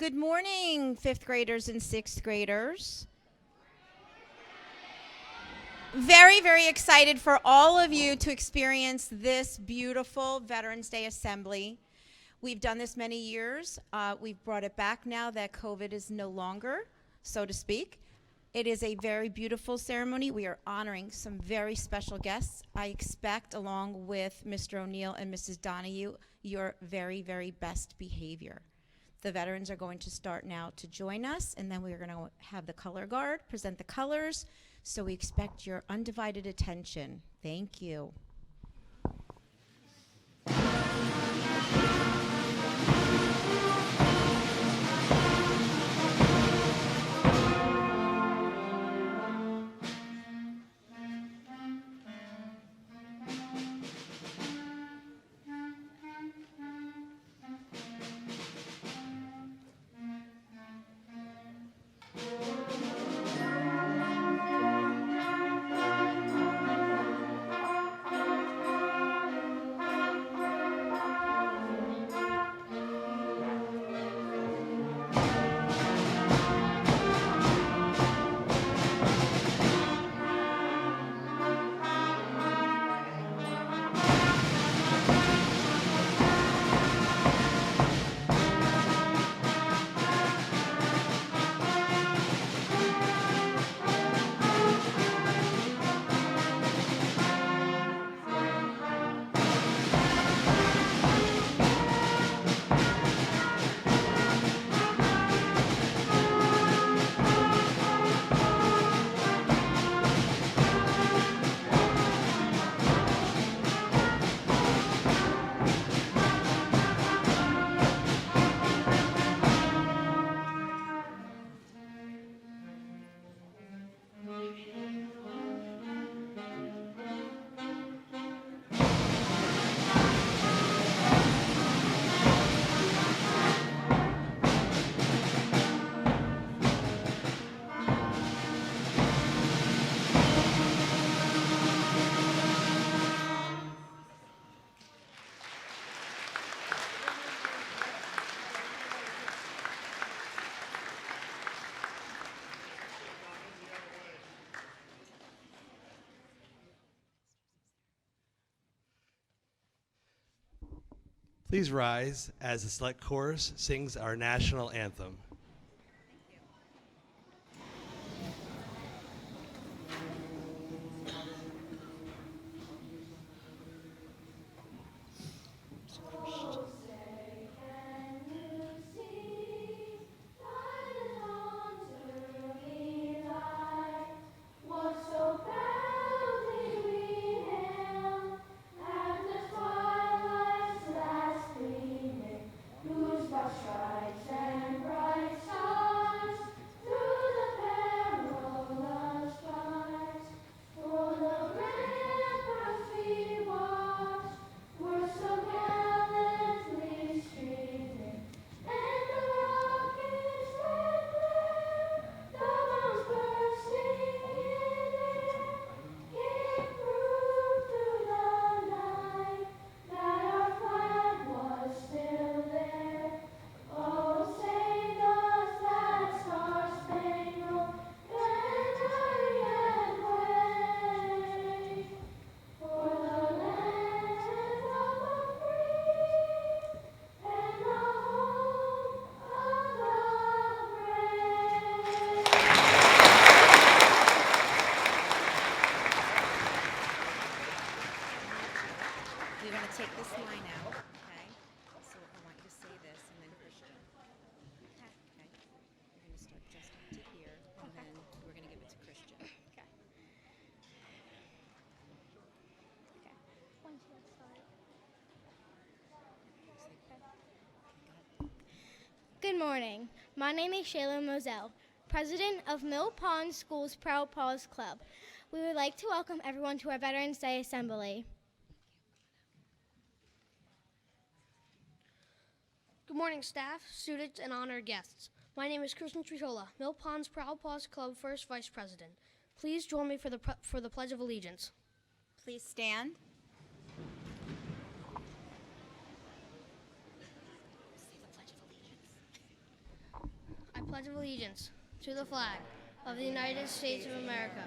Good morning, fifth graders and sixth graders. Very, very excited for all of you to experience this beautiful Veterans Day Assembly. We've done this many years. We've brought it back now that COVID is no longer, so to speak. It is a very beautiful ceremony. We are honoring some very special guests. I expect, along with Mr. O'Neill and Mrs. Donohue, your very, very best behavior. The veterans are going to start now to join us, and then we're going to have the color guard present the colors. So we expect your undivided attention. Thank you. Please rise as the select chorus sings our national anthem. We're going to take this line out, okay? So I want you to say this and then Christian. Okay. You're going to start just up to here, and then we're going to give it to Christian. Okay. Good morning. My name is Shayla Moselle, president of Mill Pond School's Proud Paws Club. We would like to welcome everyone to our Veterans Day Assembly. Good morning, staff, students, and honored guests. My name is Kristen Tritola, Mill Pond's Proud Paws Club First Vice President. Please join me for the Pledge of Allegiance. Please stand. of allegiance to the flag of the United States of America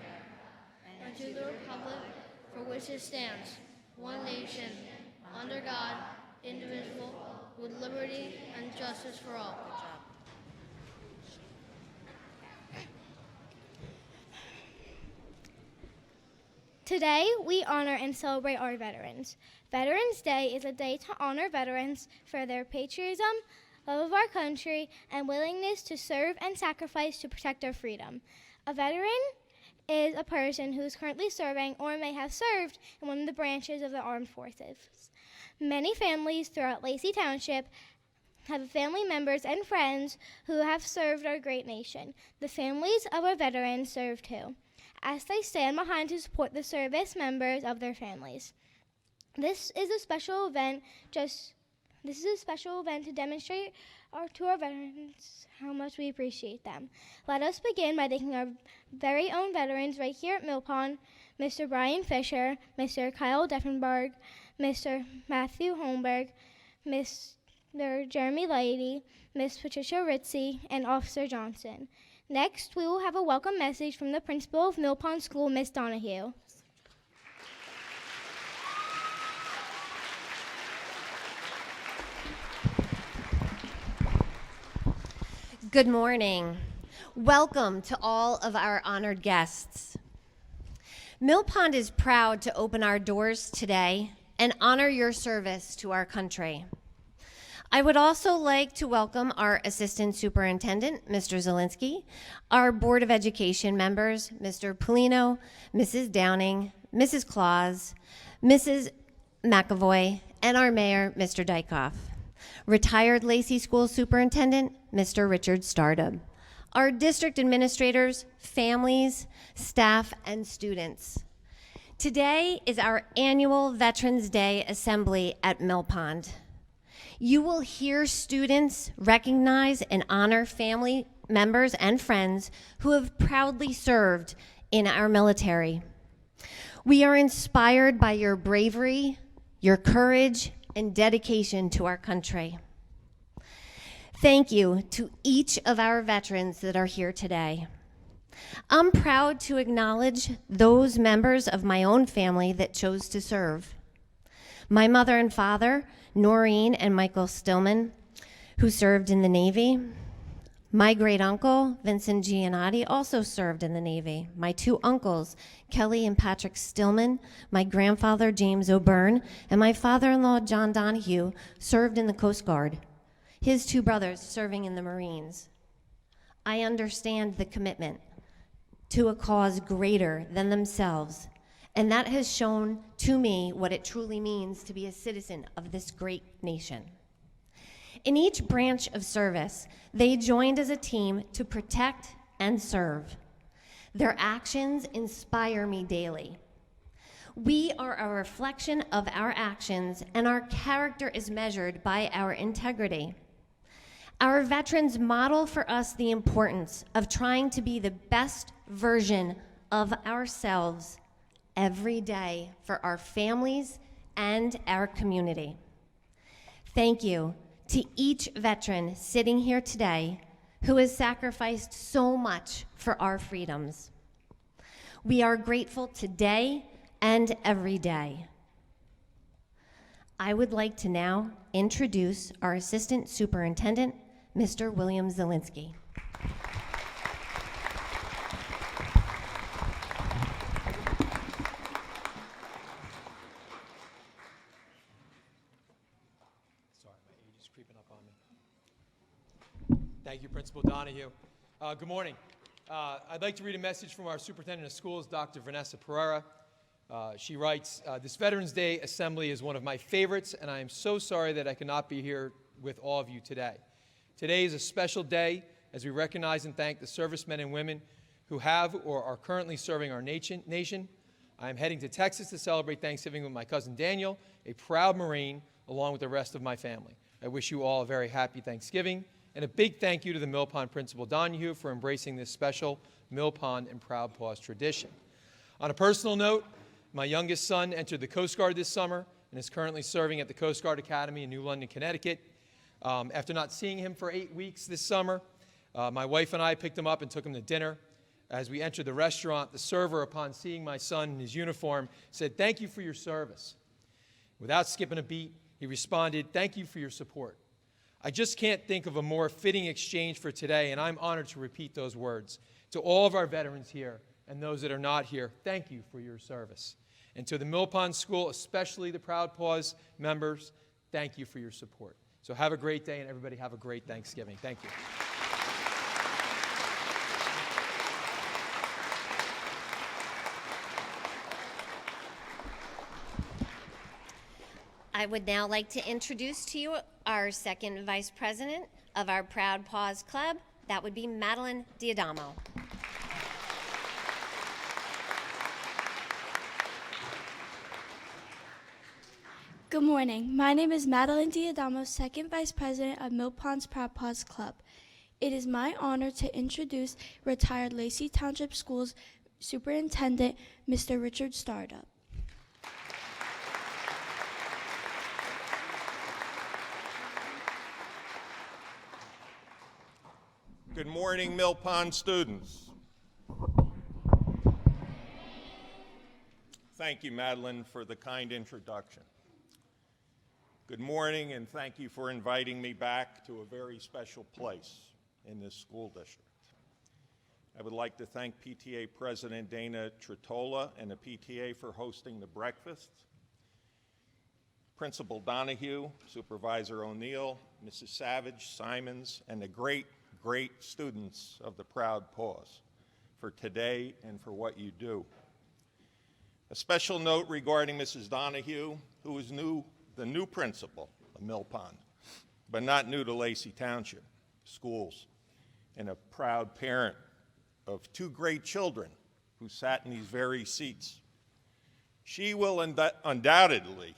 and to the republic for which it stands, one nation, under God, indivisible, with liberty and justice for all. Today, we honor and celebrate our veterans. Veterans Day is a day to honor veterans for their patriotism, love of our country, and willingness to serve and sacrifice to protect our freedom. A veteran is a person who is currently serving or may have served in one of the branches of the armed forces. Many families throughout Lacey Township have family members and friends who have served our great nation. The families of our veterans serve too, as they stand behind to support the service members of their families. This is a special event to demonstrate to our veterans how much we appreciate them. Let us begin by thanking our very own veterans right here at Mill Pond, Mr. Brian Fisher, Mr. Kyle Deffenberg, Mr. Matthew Holmberg, Mr. Jeremy Leidy, Ms. Patricia Ritzy, and Officer Johnson. Next, we will have a welcome message from the principal of Mill Pond School, Ms. Donohue. Good morning. Welcome to all of our honored guests. Mill Pond is proud to open our doors today and honor your service to our country. I would also like to welcome our Assistant Superintendent, Mr. Zielinski, our Board of Education members, Mr. Polino, Mrs. Downing, Mrs. Claus, Mrs. McAvoy, and our Mayor, Mr. Dykoff. Retired Lacey School Superintendent, Mr. Richard Stardom. Our district administrators, families, staff, and students. Today is our annual Veterans Day Assembly at Mill Pond. You will hear students recognize and honor family members and friends who have proudly served in our military. We are inspired by your bravery, your courage, and dedication to our country. Thank you to each of our veterans that are here today. I'm proud to acknowledge those members of my own family that chose to serve. My mother and father, Noreen and Michael Stillman, who served in the Navy. My great uncle, Vincent Giannotti, also served in the Navy. My two uncles, Kelly and Patrick Stillman, my grandfather, James O'Byrne, and my father-in-law, John Donohue, served in the Coast Guard. His two brothers serving in the Marines. I understand the commitment to a cause greater than themselves, and that has shown to me what it truly means to be a citizen of this great nation. In each branch of service, they joined as a team to protect and serve. Their actions inspire me daily. We are a reflection of our actions, and our character is measured by our integrity. Our veterans model for us the importance of trying to be the best version of ourselves every day for our families and our community. Thank you to each veteran sitting here today who has sacrificed so much for our freedoms. We are grateful today and every day. I would like to now introduce our Assistant Superintendent, Mr. William Zielinski. Thank you, Principal Donohue. Good morning. I'd like to read a message from our Superintendent of Schools, Dr. Vanessa Pereira. She writes, this Veterans Day Assembly is one of my favorites, and I am so sorry that I cannot be here with all of you today. Today is a special day as we recognize and thank the servicemen and women who have or are currently serving our nation. I am heading to Texas to celebrate Thanksgiving with my cousin Daniel, a proud Marine, along with the rest of my family. I wish you all a very happy Thanksgiving. And a big thank you to the Mill Pond Principal Donohue for embracing this special Mill Pond and Proud Paws tradition. On a personal note, my youngest son entered the Coast Guard this summer and is currently serving at the Coast Guard Academy in New London, Connecticut. After not seeing him for 8 weeks this summer, My wife and I picked him up and took him to dinner. As we entered the restaurant, the server, upon seeing my son in his uniform, said, "Thank you for your service." Without skipping a beat, he responded, "Thank you for your support." I just can't think of a more fitting exchange for today, and I'm honored to repeat those words. To all of our veterans here and those that are not here, thank you for your service. And to the Mill Pond School, especially the Proud Paws members, thank you for your support. So have a great day, and everybody have a great Thanksgiving. Thank you. I would now like to introduce to you our second vice president of our Proud Paws Club. That would be Madeline Diadamo. Good morning. My name is Madeline Diadamo, second vice president of Mill Pond's Proud Paws Club. It is my honor to introduce retired Lacey Township Schools Superintendent, Mr. Richard Startup. Good morning, Mill Pond students. Thank you, Madeline, for the kind introduction. Good morning, and thank you for inviting me back to a very special place in this school district. I would like to thank PTA President Dana Tritola and the PTA for hosting the breakfast, Principal Donohue, Supervisor O'Neill, Mrs. Savage, Simons, and the great students of the Proud Paws for today and for what you do. A special note regarding Mrs. Donohue, who is the new principal of Mill Pond, but not new to Lacey Township Schools, and a proud parent of two great children who sat in these very seats. She will undoubtedly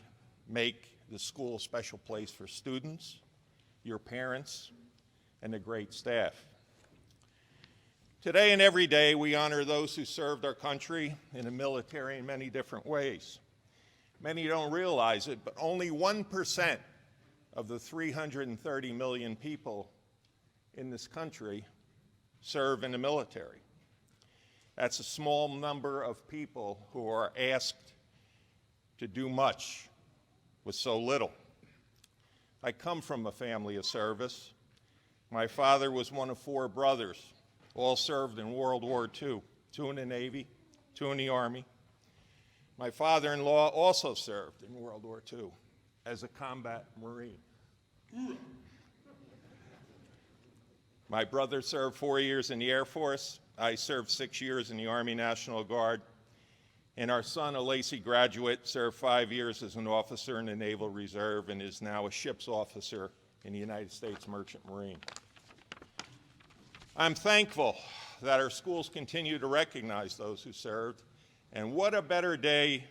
make the school a special place for students, your parents, and the great staff. Today and every day, we honor those who served our country in the military in many different ways. Many don't realize it, but only 1% of the 330 million people in this country serve in the military. That's a small number of people who are asked to do much with so little. I come from a family of service. My father was one of four brothers, all served in World War II, 2 in the Navy, 2 in the Army. My father-in-law also served in World War II as a combat Marine. My brother served 4 years in the Air Force. I served 6 years in the Army National Guard. And our son, a Lacey graduate, served 5 years as an officer in the Naval Reserve and is now a ship's officer in the United States Merchant Marine. I'm thankful that our schools continue to recognize those who served, and what a better day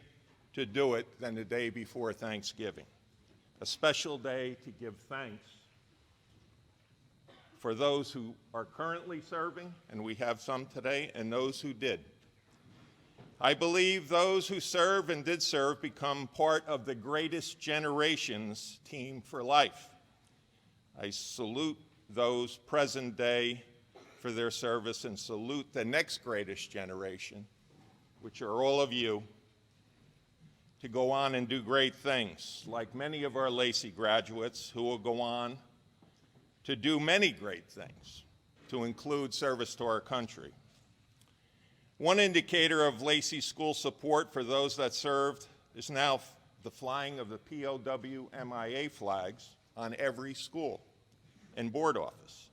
to do it than the day before Thanksgiving, a special day to give thanks for those who are currently serving, and we have some today, and those who did. I believe those who serve and did serve become part of the greatest generation's team for life. I salute those present day for their service and salute the next greatest generation, which are all of you, to go on and do great things, like many of our Lacey graduates who will go on to do many great things, to include service to our country. One indicator of Lacey school support for those that served is now the flying of the POW MIA flags on every school and board office.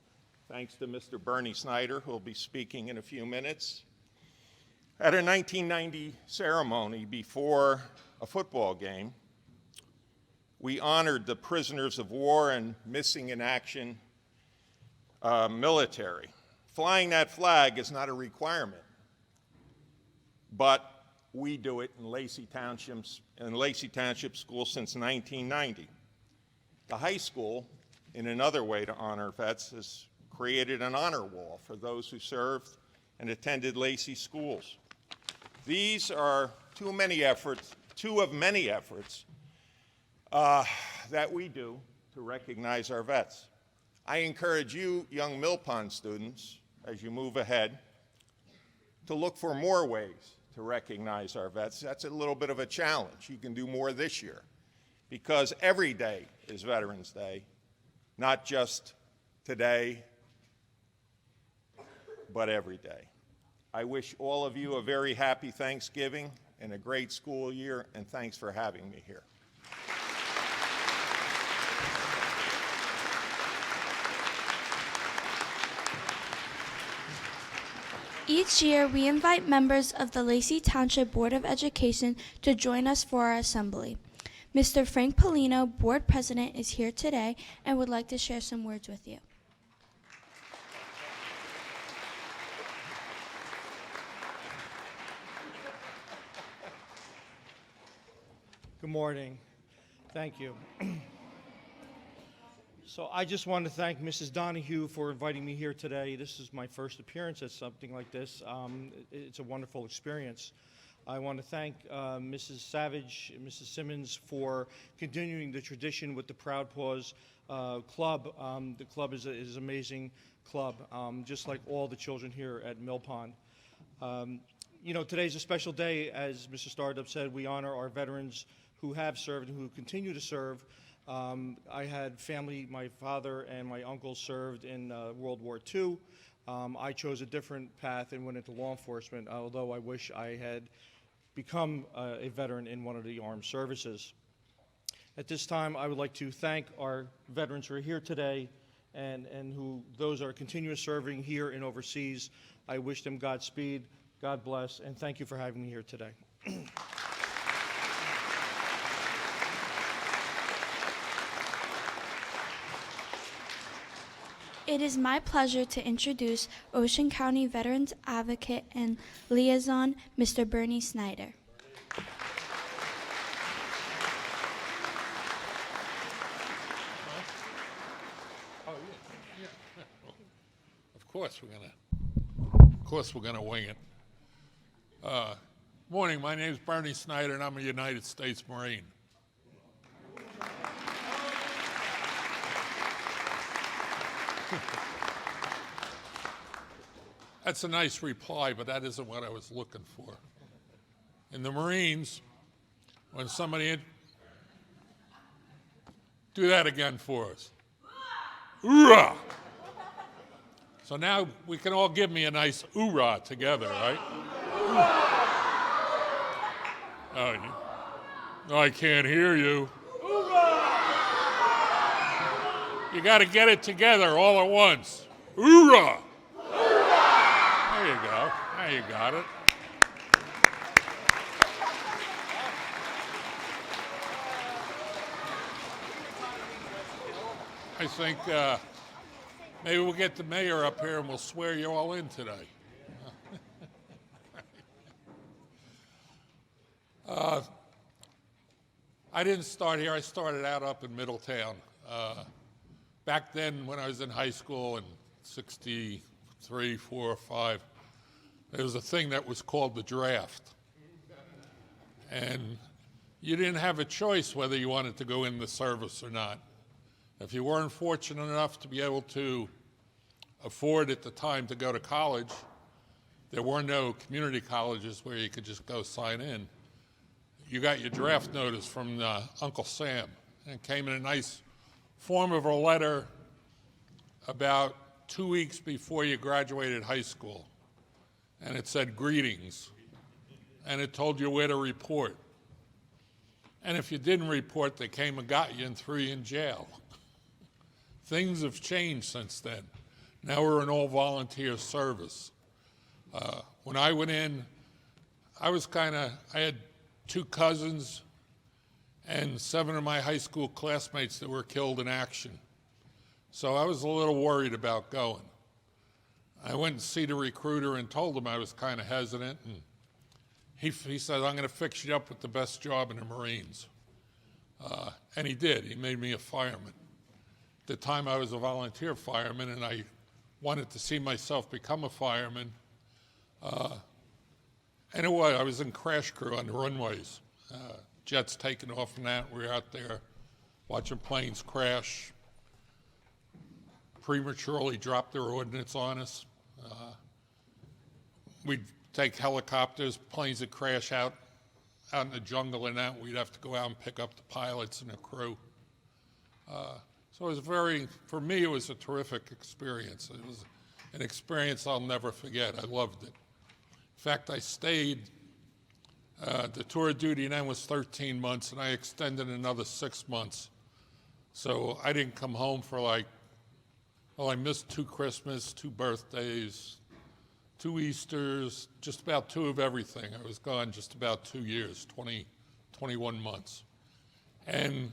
Thanks to Mr. Bernie Snyder, who will be speaking in a few minutes. At a 1990 ceremony before a football game, we honored the prisoners of war and missing in action military. Flying that flag is not a requirement, but we do it in Lacey Township School since 1990. The high school, in another way to honor vets, has created an honor wall for those who served and attended Lacey schools. These are two of many efforts that we do to recognize our vets. I encourage you, young Mill Pond students, as you move ahead, to look for more ways to recognize our vets. That's a little bit of a challenge. You can do more this year, because every day is Veterans Day, not just today, but every day. I wish all of you a very happy Thanksgiving and a great school year, and thanks for having me here. Each year, we invite members of the Lacey Township Board of Education to join us for our assembly. Mr. Frank Polino, Board President, is here today and would like to share some words with you. Good morning. Thank you. So I just want to thank Mrs. Donohue for inviting me here today. This is my first appearance at something like this. It's a wonderful experience. I want to thank Mrs. Savage and Mrs. Simmons for continuing the tradition with the Proud Paws Club. The club is an amazing club, just like all the children here at Mill Pond. You know, today's a special day. As Mr. Startup said, we honor our veterans who have served and who continue to serve. I had family, my father and my uncle served in World War II. I chose a different path and went into law enforcement, although I wish I had become a veteran in one of the armed services. At this time, I would like to thank our veterans who are here today and who those are continuous serving here and overseas. I wish them Godspeed, God bless, and thank you for having me here today. It is my pleasure to introduce Ocean County Veterans Advocate and Liaison, Mr. Bernie Snyder. Of course we're gonna wing it. Morning, my name is Bernie Snyder and I'm a United States Marine. That's a nice reply, but that isn't what I was looking for. In the Marines, when somebody... Do that again for us. Hoorah! So now we can all give me a nice hoorah together, right? Oh, I can't hear you. You got to get it together all at once. Hoorah! There you go. Now you got it. I think maybe we'll get the mayor up here and we'll swear you all in today. I didn't start here. I started out up in Middletown. Back then, when I was in high school in 63, 4, or 5, there was a thing that was called the draft. And you didn't have a choice whether you wanted to go in the service or not. If you weren't fortunate enough to be able to afford at the time to go to college, there were no community colleges where you could just go sign in. You got your draft notice from Uncle Sam, and it came in a nice form of a letter about 2 weeks before you graduated high school. And it said, greetings. And it told you where to report. And if you didn't report, they came and got you and threw you in jail. Things have changed since then. Now we're an all-volunteer service. When I went in, I had 2 cousins and 7 of my high school classmates that were killed in action. So I was a little worried about going. I went and see the recruiter and told him I was kind of hesitant, and he said, I'm going to fix you up with the best job in the Marines. And he did. He made me a fireman. At the time, I was a volunteer fireman, and I wanted to see myself become a fireman. And I was in crash crew on the runways. Jets taking off from that. We were out there watching planes crash. prematurely drop their ordnance on us. We'd take helicopters, planes that crash out in the jungle and that. We'd have to go out and pick up the pilots and the crew. So it was for me, it was a terrific experience. It was an experience I'll never forget. I loved it. In fact, I stayed, the tour of duty then was 13 months, and I extended another 6 months. So I didn't come home for I missed 2 Christmas, 2 birthdays, 2 Easters, just about 2 of everything. I was gone just about 2 years, 21 months. And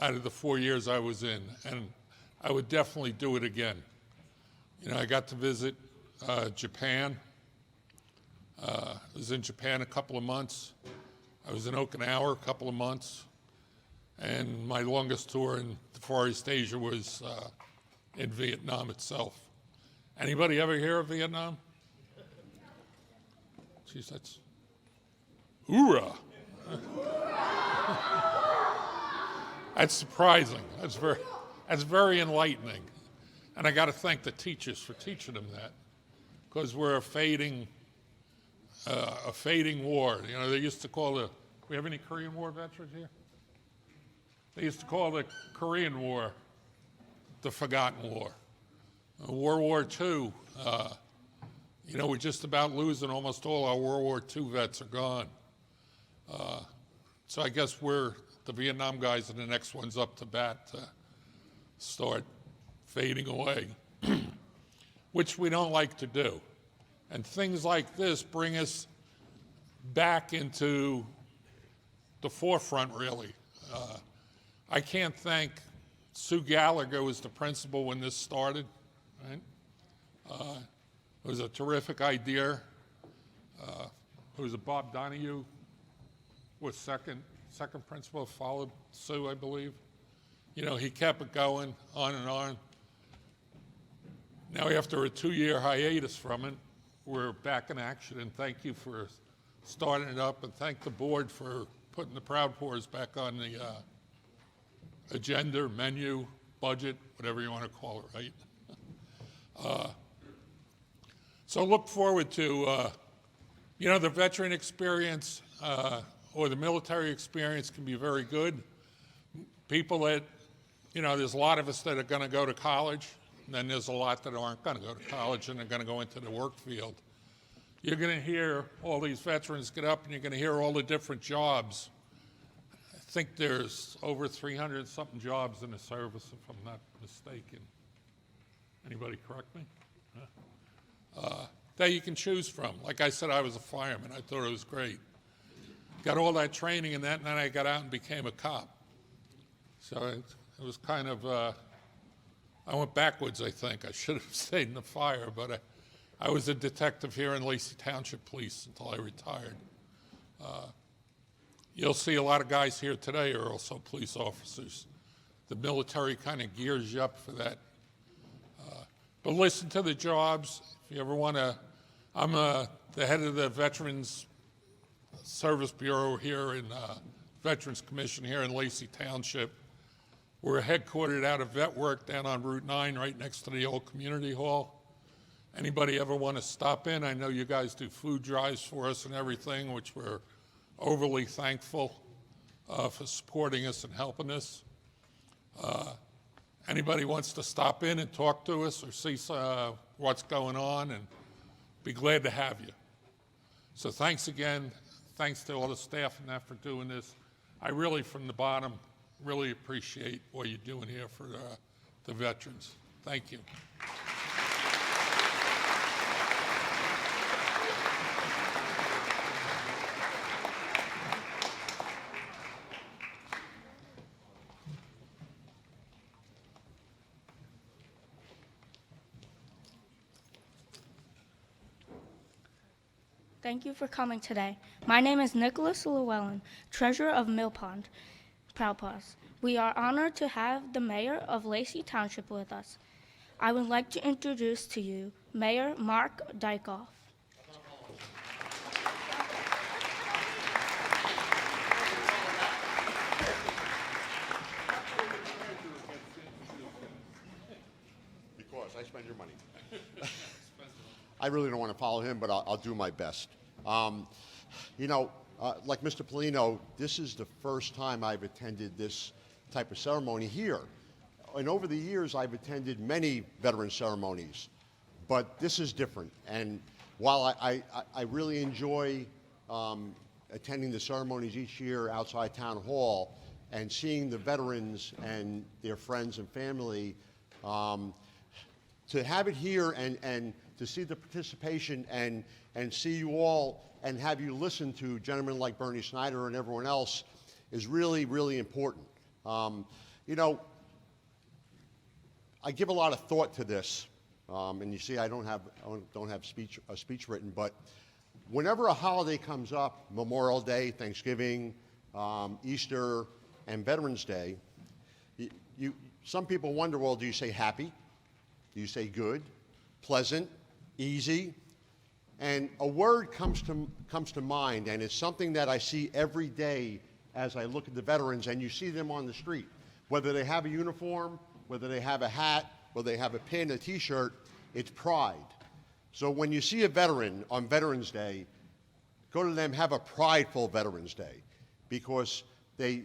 out of the 4 years I was in, and I would definitely do it again. You know, I got to visit Japan. I was in Japan a couple of months. I was in Okinawa a couple of months. And my longest tour in the Far East Asia was in Vietnam itself. Anybody ever hear of Vietnam? Geez, that's hoorah. That's surprising. That's very enlightening. And I got to thank the teachers for teaching them that, because we're a fading war. You know, they used to call we have any Korean War veterans here? They used to call the Korean War the forgotten war. World War II, you know, we're just about losing almost all our World War II vets are gone. So I guess the Vietnam guys are the next ones up to bat to start fading away, which we don't like to do. And things like this bring us back into the forefront, really. I can't thank Sue Gallagher, who was the principal when this started. Right? It was a terrific idea. It was Bob Donohue was second principal, followed Sue, I believe. You know, he kept it going on and on. Now, after a 2-year hiatus from it, we're back in action, and thank you for starting it up, and thank the board for putting the Proud Paws back on the agenda, menu, budget, whatever you want to call it, right? So look forward to, you know, the veteran experience or the military experience can be very good. People that, you know, there's a lot of us that are going to go to college, and then there's a lot that aren't going to go to college and are going to go into the work field. You're going to hear all these veterans get up, and you're going to hear all the different jobs. I think there's over 300-something jobs in the service, if I'm not mistaken. Anybody correct me? That you can choose from. Like I said, I was a fireman. I thought it was great. Got all that training and that, and then I got out and became a cop. So it was kind of, I went backwards, I think. I should have stayed in the fire, but I was a detective here in Lacey Township Police until I retired. You'll see a lot of guys here today are also police officers. The military kind of gears you up for that. But listen to the jobs. If you ever want to, I'm the head of the Veterans Service Bureau here in Veterans Commission here in Lacey Township. We're headquartered out of Vet Work down on Route 9 right next to the old community hall. Anybody ever want to stop in? I know you guys do food drives for us and everything, which we're overly thankful for supporting us and helping us. Anybody wants to stop in and talk to us or see what's going on, and be glad to have you. So thanks again. Thanks to all the staff and that for doing this. I really, from the bottom, really appreciate what you're doing here for the veterans. Thank you. Thank you for coming today. My name is Nicholas Llewellyn, Treasurer of Mill Pond, Proud Paws. We are honored to have the Mayor of Lacey Township with us. I would like to introduce to you Mayor Mark Dykoff. I really don't want to follow him, but I'll do my best. You know, like Mr. Polino, this is the first time I've attended this type of ceremony here. And over the years, I've attended many veteran ceremonies, but this is different. And while I really enjoy attending the ceremonies each year outside Town Hall and seeing the veterans and their friends and family, to have it here and to see the participation and see you all and have you listen to gentlemen like Bernie Snyder and everyone else is really, really important. You know, I give a lot of thought to this, and you see I don't have a speech written, but whenever a holiday comes up, Memorial Day, Thanksgiving, Easter, and Veterans Day, some people wonder, well, do you say happy? Do you say good, pleasant, easy? And a word comes to mind, and it's something that I see every day as I look at the veterans, and you see them on the street, whether they have a uniform, whether they have a hat, whether they have a pin, a t-shirt, it's pride. So when you see a veteran on Veterans Day, go to them, have a prideful Veterans Day, because they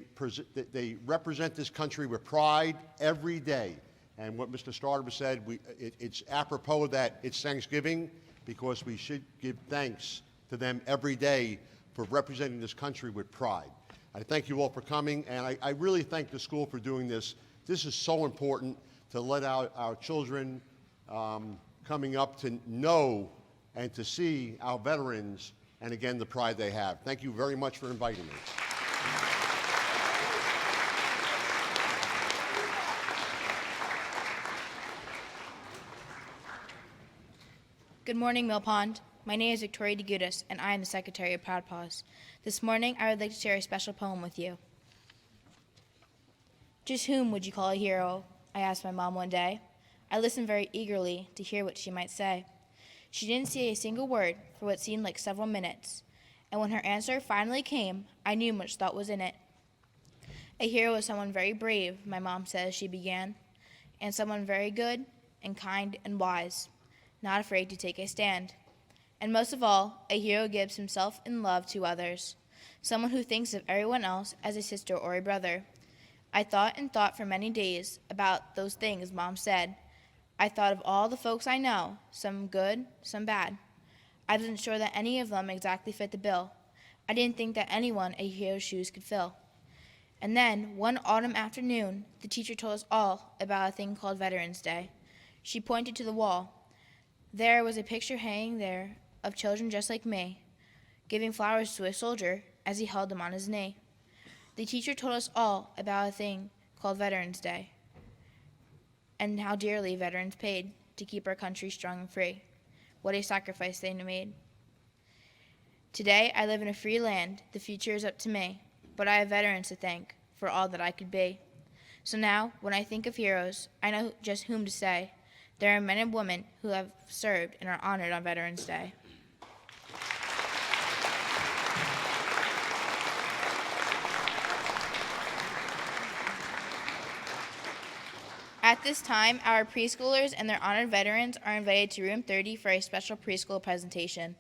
represent this country with pride every day. And what Mr. Starter said, it's apropos that it's Thanksgiving, because we should give thanks to them every day for representing this country with pride. I thank you all for coming, and I really thank the school for doing this. This is so important to let our children coming up to know and to see our veterans, and again, the pride they have. Thank you very much for inviting me. Good morning, Mill Pond. My name is Victoria DeGudis, and I am the Secretary of Proud Paws. This morning, I would like to share a special poem with you. Just whom would you call a hero? I asked my mom one day. I listened very eagerly to hear what she might say. She didn't say a single word for what seemed like several minutes, and when her answer finally came, I knew much thought was in it. A hero is someone very brave, my mom says, she began, and someone very good and kind and wise, not afraid to take a stand. And most of all, a hero gives himself in love to others, someone who thinks of everyone else as a sister or a brother. I thought and thought for many days about those things Mom said. I thought of all the folks I know, some good, some bad. I wasn't sure that any of them exactly fit the bill. I didn't think that anyone a hero's shoes could fill. And then, one autumn afternoon, the teacher told us all about a thing called Veterans Day. She pointed to the wall. There was a picture hanging there of children just like me, giving flowers to a soldier as he held them on his knee. The teacher told us all about a thing called Veterans Day, and how dearly veterans paid to keep our country strong and free. What a sacrifice they made. Today, I live in a free land. The future is up to me, but I have veterans to thank for all that I could be. So now, when I think of heroes, I know just whom to say. There are men and women who have served and are honored on Veterans Day. At this time, our preschoolers and their honored veterans are invited to room 30 for a special preschool presentation.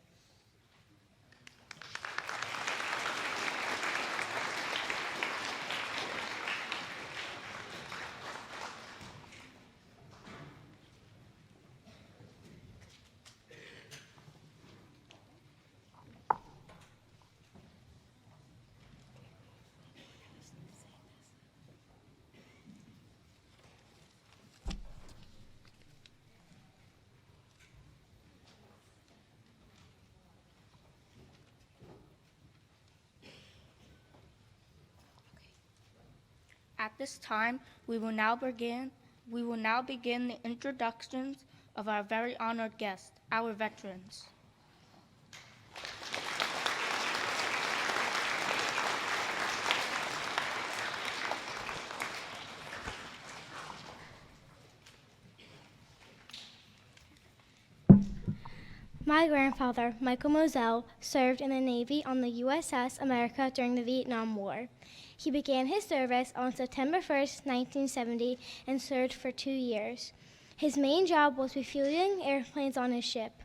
At this time, we will now begin the introductions of our very honored guests, our veterans. My grandfather, Michael Moselle, served in the Navy on the USS America during the Vietnam War. He began his service on September 1st, 1970, and served for 2 years. His main job was refueling airplanes on his ship.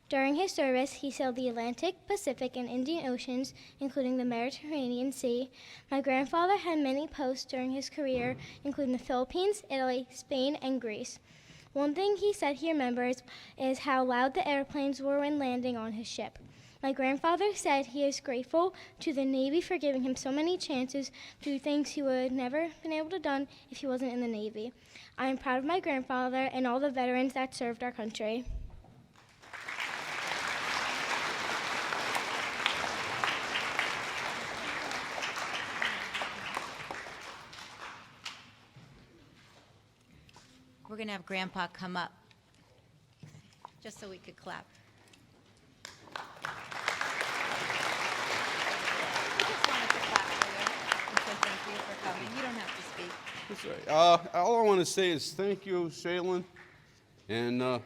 During his service, he sailed the Atlantic, Pacific, and Indian Oceans, including the Mediterranean Sea. My grandfather had many posts during his career, including the Philippines, Italy, Spain, and Greece. One thing he said he remembers is how loud the airplanes were when landing on his ship. My grandfather said he is grateful to the Navy for giving him so many chances to do things he would never been able to done if he wasn't in the Navy. I am proud of my grandfather and all the veterans that served our country. We're going to have Grandpa come up just so we could clap. We just wanted to clap for you and say thank you for coming. You don't have to speak. That's right. All I want to say is thank you, Shaylin. And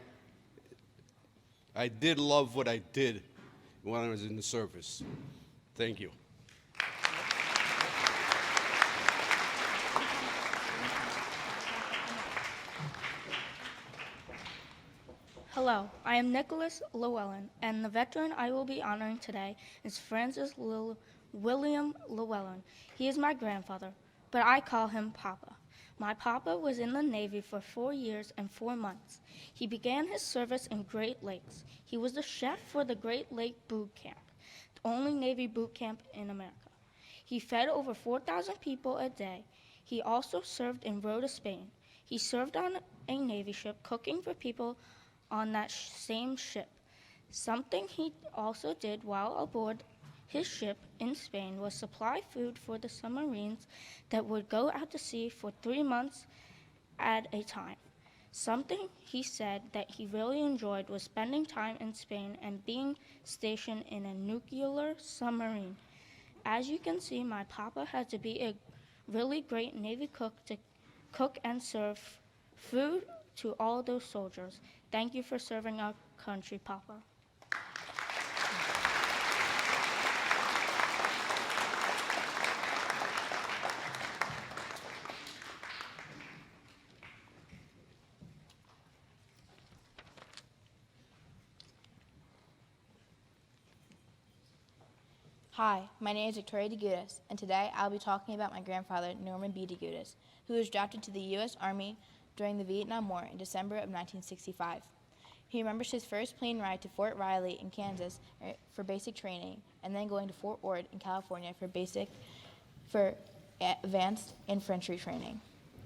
I did love what I did when I was in the service. Thank you. Hello, I am Nicholas Llewellyn, and the veteran I will be honoring today is Francis William Llewellyn. He is my grandfather, but I call him Papa. My papa was in the Navy for 4 years and 4 months. He began his service in Great Lakes. He was the chef for the Great Lake Boot Camp, the only Navy boot camp in America. He fed over 4,000 people a day. He also served in Rota, Spain. He served on a Navy ship cooking for people on that same ship. Something he also did while aboard his ship in Spain was supply food for the submarines that would go out to sea for 3 months at a time. Something he said that he really enjoyed was spending time in Spain and being stationed in a nuclear submarine. As you can see, my papa had to be a really great Navy cook to cook and serve food to all those soldiers. Thank you for serving our country, Papa. Hi, my name is Victoria DeGudas, and today I'll be talking about my grandfather, Norman B. DeGudas, who was drafted to the U.S. Army during the Vietnam War in December of 1965. He remembers his first plane ride to Fort Riley in Kansas for basic training, and then going to Fort Ord in California for advanced infantry training.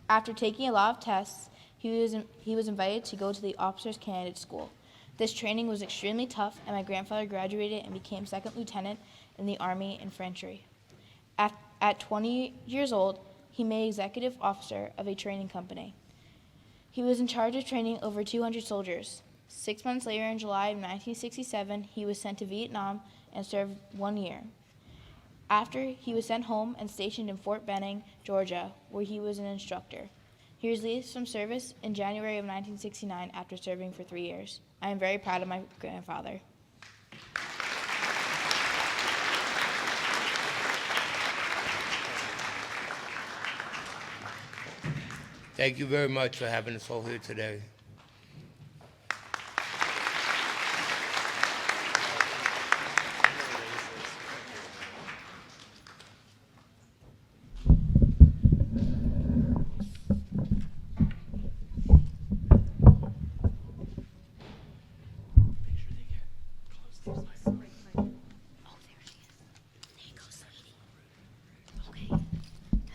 After taking a lot of tests, he was invited to go to the Officers Candidate School. This training was extremely tough, and my grandfather graduated and became second lieutenant in the Army Infantry. At 20 years old, he made executive officer of a training company. He was in charge of training over 200 soldiers. 6 months later, in July of 1967, he was sent to Vietnam and served 1 year. After, he was sent home and stationed in Fort Benning, Georgia, where he was an instructor. He was released from service in January of 1969 after serving for 3 years. I am very proud of my grandfather. Thank you very much for having us all here today.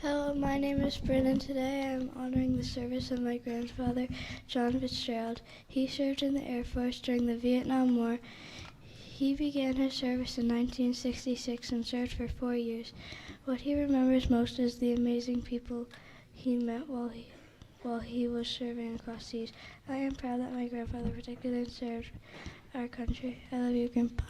Hello, my name is Bryn, and today I am honoring the service of my grandfather, John Fitzgerald. He served in the Air Force during the Vietnam War. He began his service in 1966 and served for 4 years. What he remembers most is the amazing people he met while he was serving across seas. I am proud that my grandfather protected and served our country. I love you, Grandpa.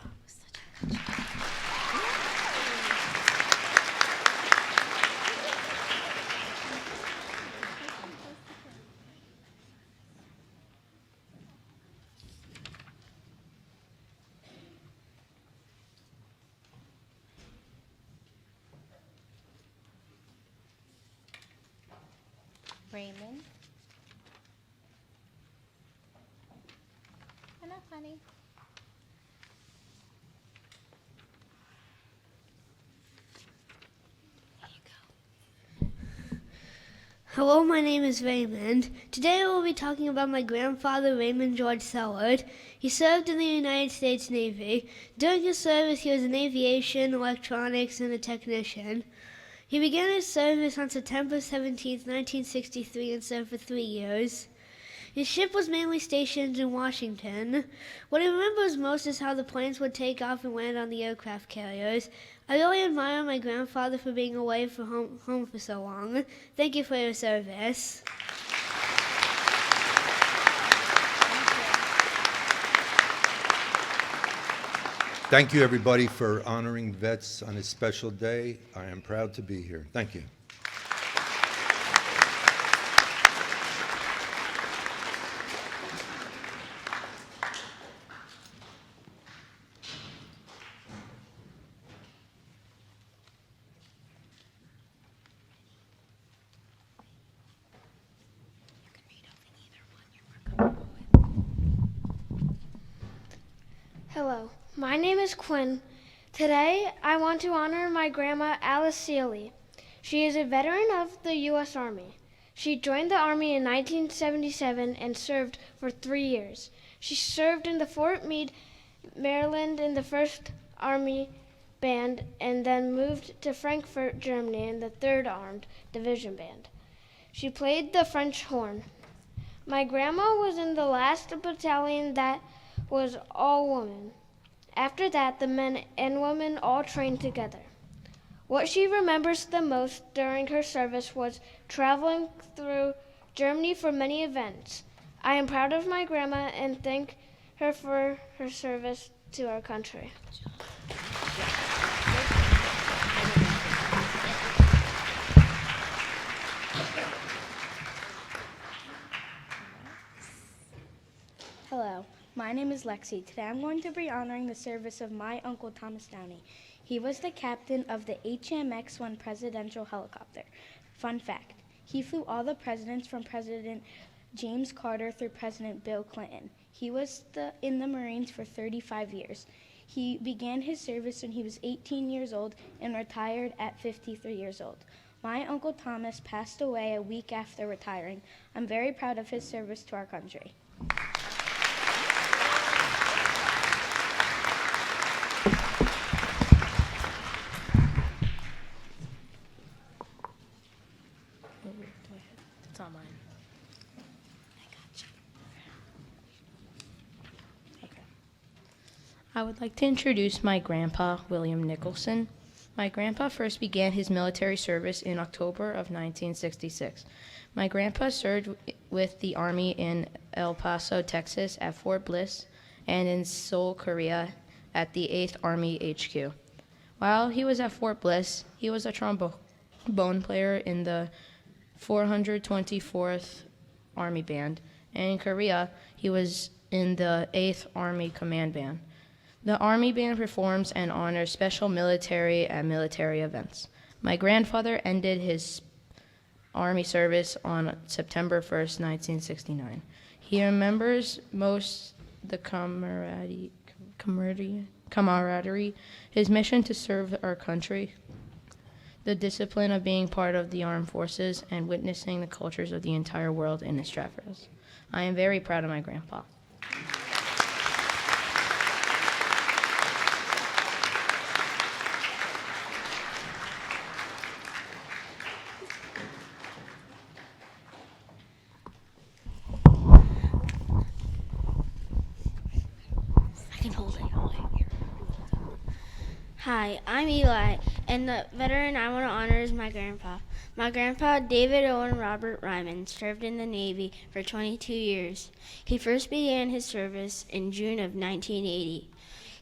Raymond. honey. Hello, my name is Raymond. Today I will be talking about my grandfather, Raymond George Sellard. He served in the United States Navy. During his service, he was in aviation, electronics, and a technician. He began his service on September 17, 1963, and served for 3 years. His ship was mainly stationed in Washington. What he remembers most is how the planes would take off and land on the aircraft carriers. I really admire my grandfather for being away from home for so long. Thank you for your service. Thank you, everybody, for honoring vets on this special day. I am proud to be here. Thank you. Hello, my name is Quinn. Today, I want to honor my grandma, Alice Seeley. She is a veteran of the U.S. Army. She joined the Army in 1977 and served for 3 years. She served in the Fort Meade, Maryland in the 1st Army Band and then moved to Frankfurt, Germany in the 3rd Armed Division Band. She played the French horn. My grandma was in the last battalion that was all women. After that, the men and women all trained together. What she remembers the most during her service was traveling through Germany for many events. I am proud of my grandma and thank her for her service to our country. Hello, my name is Lexi. Today I'm going to be honoring the service of my Uncle Thomas Downey. He was the captain of the HMX-1 presidential helicopter. Fun fact, he flew all the presidents from President James Carter through President Bill Clinton. He was in the Marines for 35 years. He began his service when he was 18 years old and retired at 53 years old. My Uncle Thomas passed away a week after retiring. I'm very proud of his service to our country. It's not mine. I would like to introduce my grandpa, William Nicholson. My grandpa first began his military service in October of 1966. My grandpa served with the Army in El Paso, Texas at Fort Bliss and in Seoul, Korea at the 8th Army HQ. While he was at Fort Bliss, he was a trombone player in the 424th Army Band, and in Korea, he was in the 8th Army Command Band. The Army Band performs and honors special military and military events. My grandfather ended his Army service on September 1st, 1969. He remembers most the camaraderie, his mission to serve our country, the discipline of being part of the armed forces, and witnessing the cultures of the entire world in his travels. I am very proud of my grandpa. Hi, I'm Eli, and the veteran I want to honor is my grandpa. My grandpa, David Owen Robert Ryman, served in the Navy for 22 years. He first began his service in June of 1980.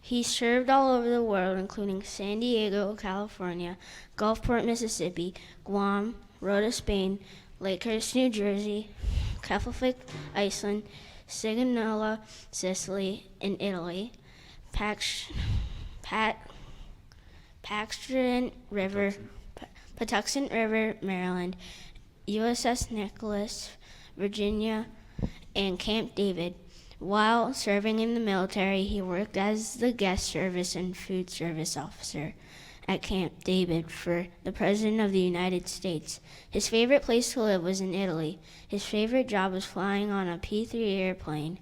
He served all over the world, including San Diego, California, Gulfport, Mississippi, Guam, Rhoda, Spain, Lakehurst, New Jersey, Keflavik, Iceland, Sigonella, Sicily, and Italy, Patuxent River, Maryland, USS Nicholas, Virginia, and Camp David. While serving in the military, he worked as the guest service and food service officer at Camp David for the President of the United States. His favorite place to live was in Italy. His favorite job was flying on a P-3 airplane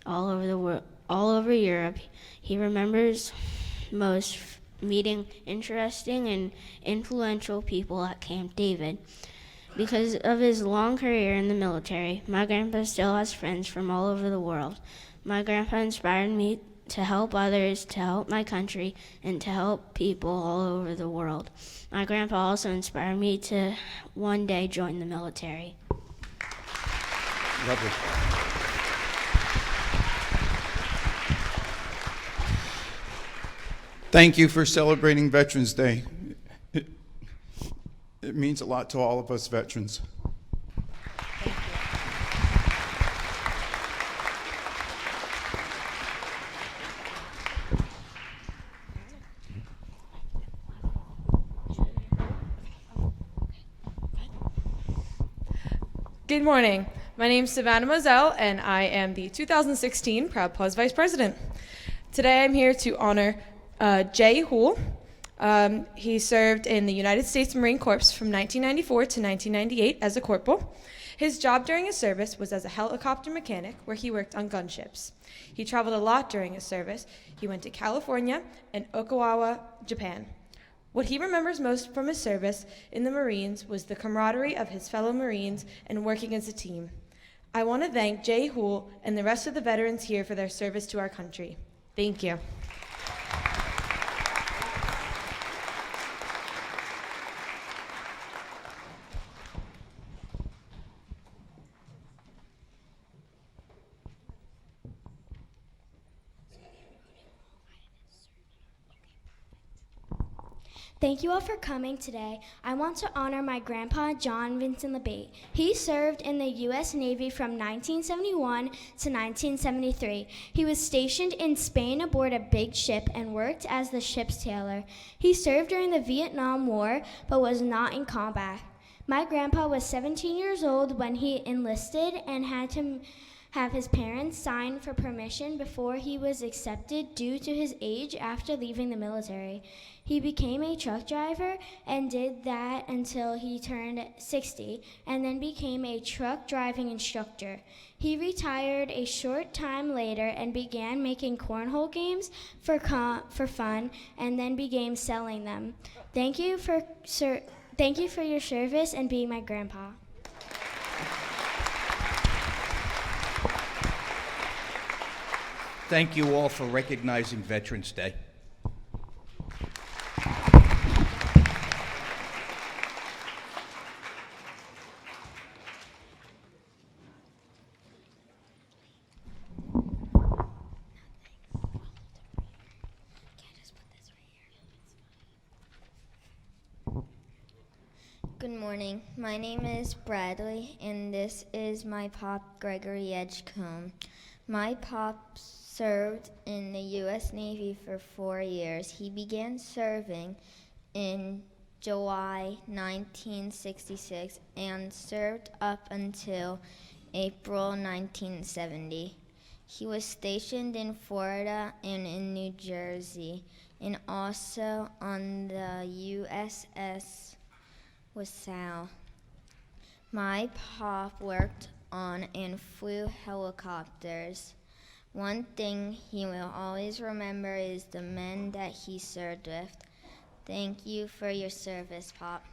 all over the world, all over Europe. He remembers most meeting interesting and influential people at Camp David. Because of his long career in the military, my grandpa still has friends from all over the world. My grandpa inspired me to help others, to help my country, and to help people all over the world. My grandpa also inspired me to one day join the military. Lovely. Thank you for celebrating Veterans Day. It means a lot to all of us veterans. Good morning. My name is Savannah Moselle, and I am the 2016 Proud Paws Vice President. Today I'm here to honor Jay Houle. He served in the United States Marine Corps from 1994 to 1998 as a corporal. His job during his service was as a helicopter mechanic, where he worked on gunships. He traveled a lot during his service. He went to California and Okinawa, Japan. What he remembers most from his service in the Marines was the camaraderie of his fellow Marines and working as a team. I want to thank Jay Houle and the rest of the veterans here for their service to our country. Thank you. Thank you all for coming today. I want to honor my grandpa, John Vincent LeBate. He served in the U.S. Navy from 1971 to 1973. He was stationed in Spain aboard a big ship and worked as the ship's sailor. He served during the Vietnam War, but was not in combat. My grandpa was 17 years old when he enlisted and had to have his parents sign for permission before he was accepted due to his age after leaving the military. He became a truck driver and did that until he turned 60, and then became a truck driving instructor. He retired a short time later and began making cornhole games for fun, and then began selling them. Thank you for your service and being my grandpa. Thank you all for recognizing Veterans Day. Good morning. My name is Bradley, and this is my pop, Gregory Edgecombe. My pop served in the U.S. Navy for 4 years. He began serving in July 1966 and served up until April 1970. He was stationed in Florida and in New Jersey, and also on the USS Wasau. My pop worked on and flew helicopters. One thing he will always remember is the men that he served with. Thank you for your service, Pop.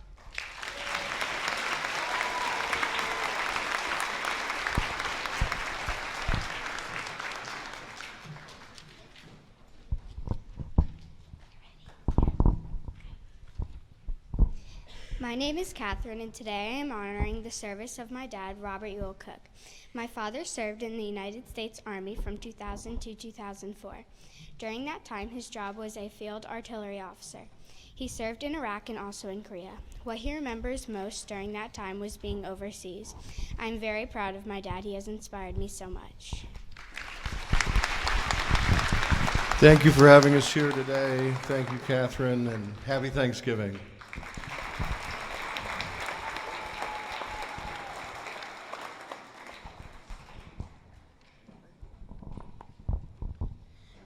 My name is Catherine, and today I am honoring the service of my dad, Robert Ewell Cook. My father served in the United States Army from 2000 to 2004. During that time, his job was a field artillery officer. He served in Iraq and also in Korea. What he remembers most during that time was being overseas. I'm very proud of my dad. He has inspired me so much. Thank you for having us here today. Thank you, Catherine, and happy Thanksgiving.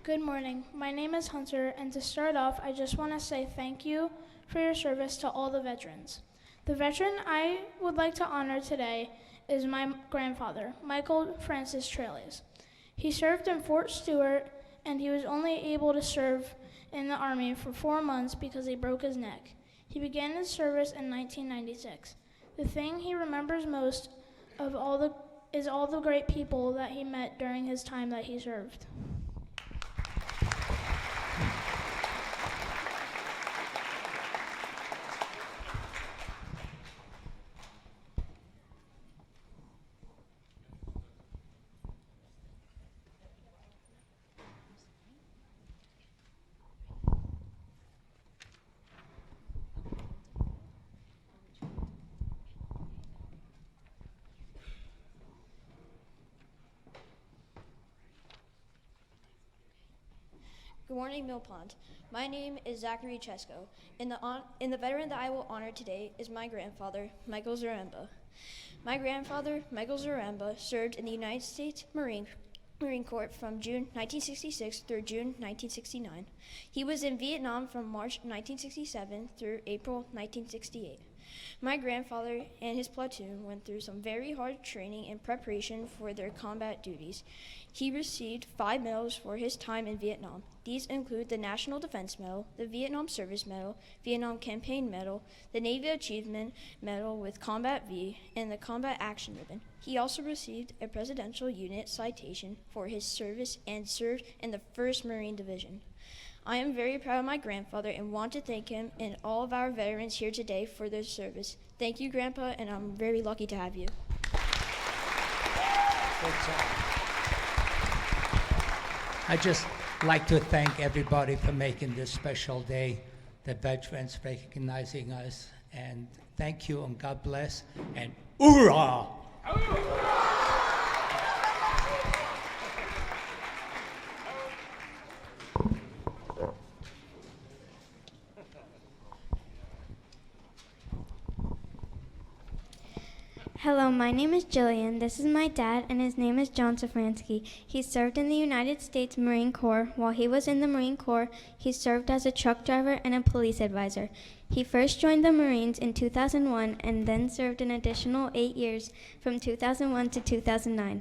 Good morning. My name is Hunter, and to start off, I just want to say thank you for your service to all the veterans. The veteran I would like to honor today is my grandfather, Michael Francis Treleas. He served in Fort Stewart, and he was only able to serve in the Army for 4 months because he broke his neck. He began his service in 1996. The thing he remembers most of is all the great people that he met during his time that he served. Good morning, Mill Pond. My name is Zachary Chesko, and the veteran that I will honor today is my grandfather, Michael Zaremba. My grandfather, Michael Zaremba, served in the United States Marine Corps from June 1966 through June 1969. He was in Vietnam from March 1967 through April 1968. My grandfather and his platoon went through some very hard training and preparation for their combat duties. He received 5 medals for his time in Vietnam. These include the National Defense Medal, the Vietnam Service Medal, Vietnam Campaign Medal, the Navy Achievement Medal with Combat V, and the Combat Action Ribbon. He also received a Presidential Unit Citation for his service and served in the 1st Marine Division. I am very proud of my grandfather and want to thank him and all of our veterans here today for their service. Thank you, Grandpa, and I'm very lucky to have you. I'd just like to thank everybody for making this special day, the veterans recognizing us, and thank you and God bless, and hoorah! Hello, my name is Jillian. This is my dad, and his name is John Safransky. He served in the United States Marine Corps. While he was in the Marine Corps, he served as a truck driver and a police advisor. He first joined the Marines in 2001 and then served an additional 8 years from 2001 to 2009.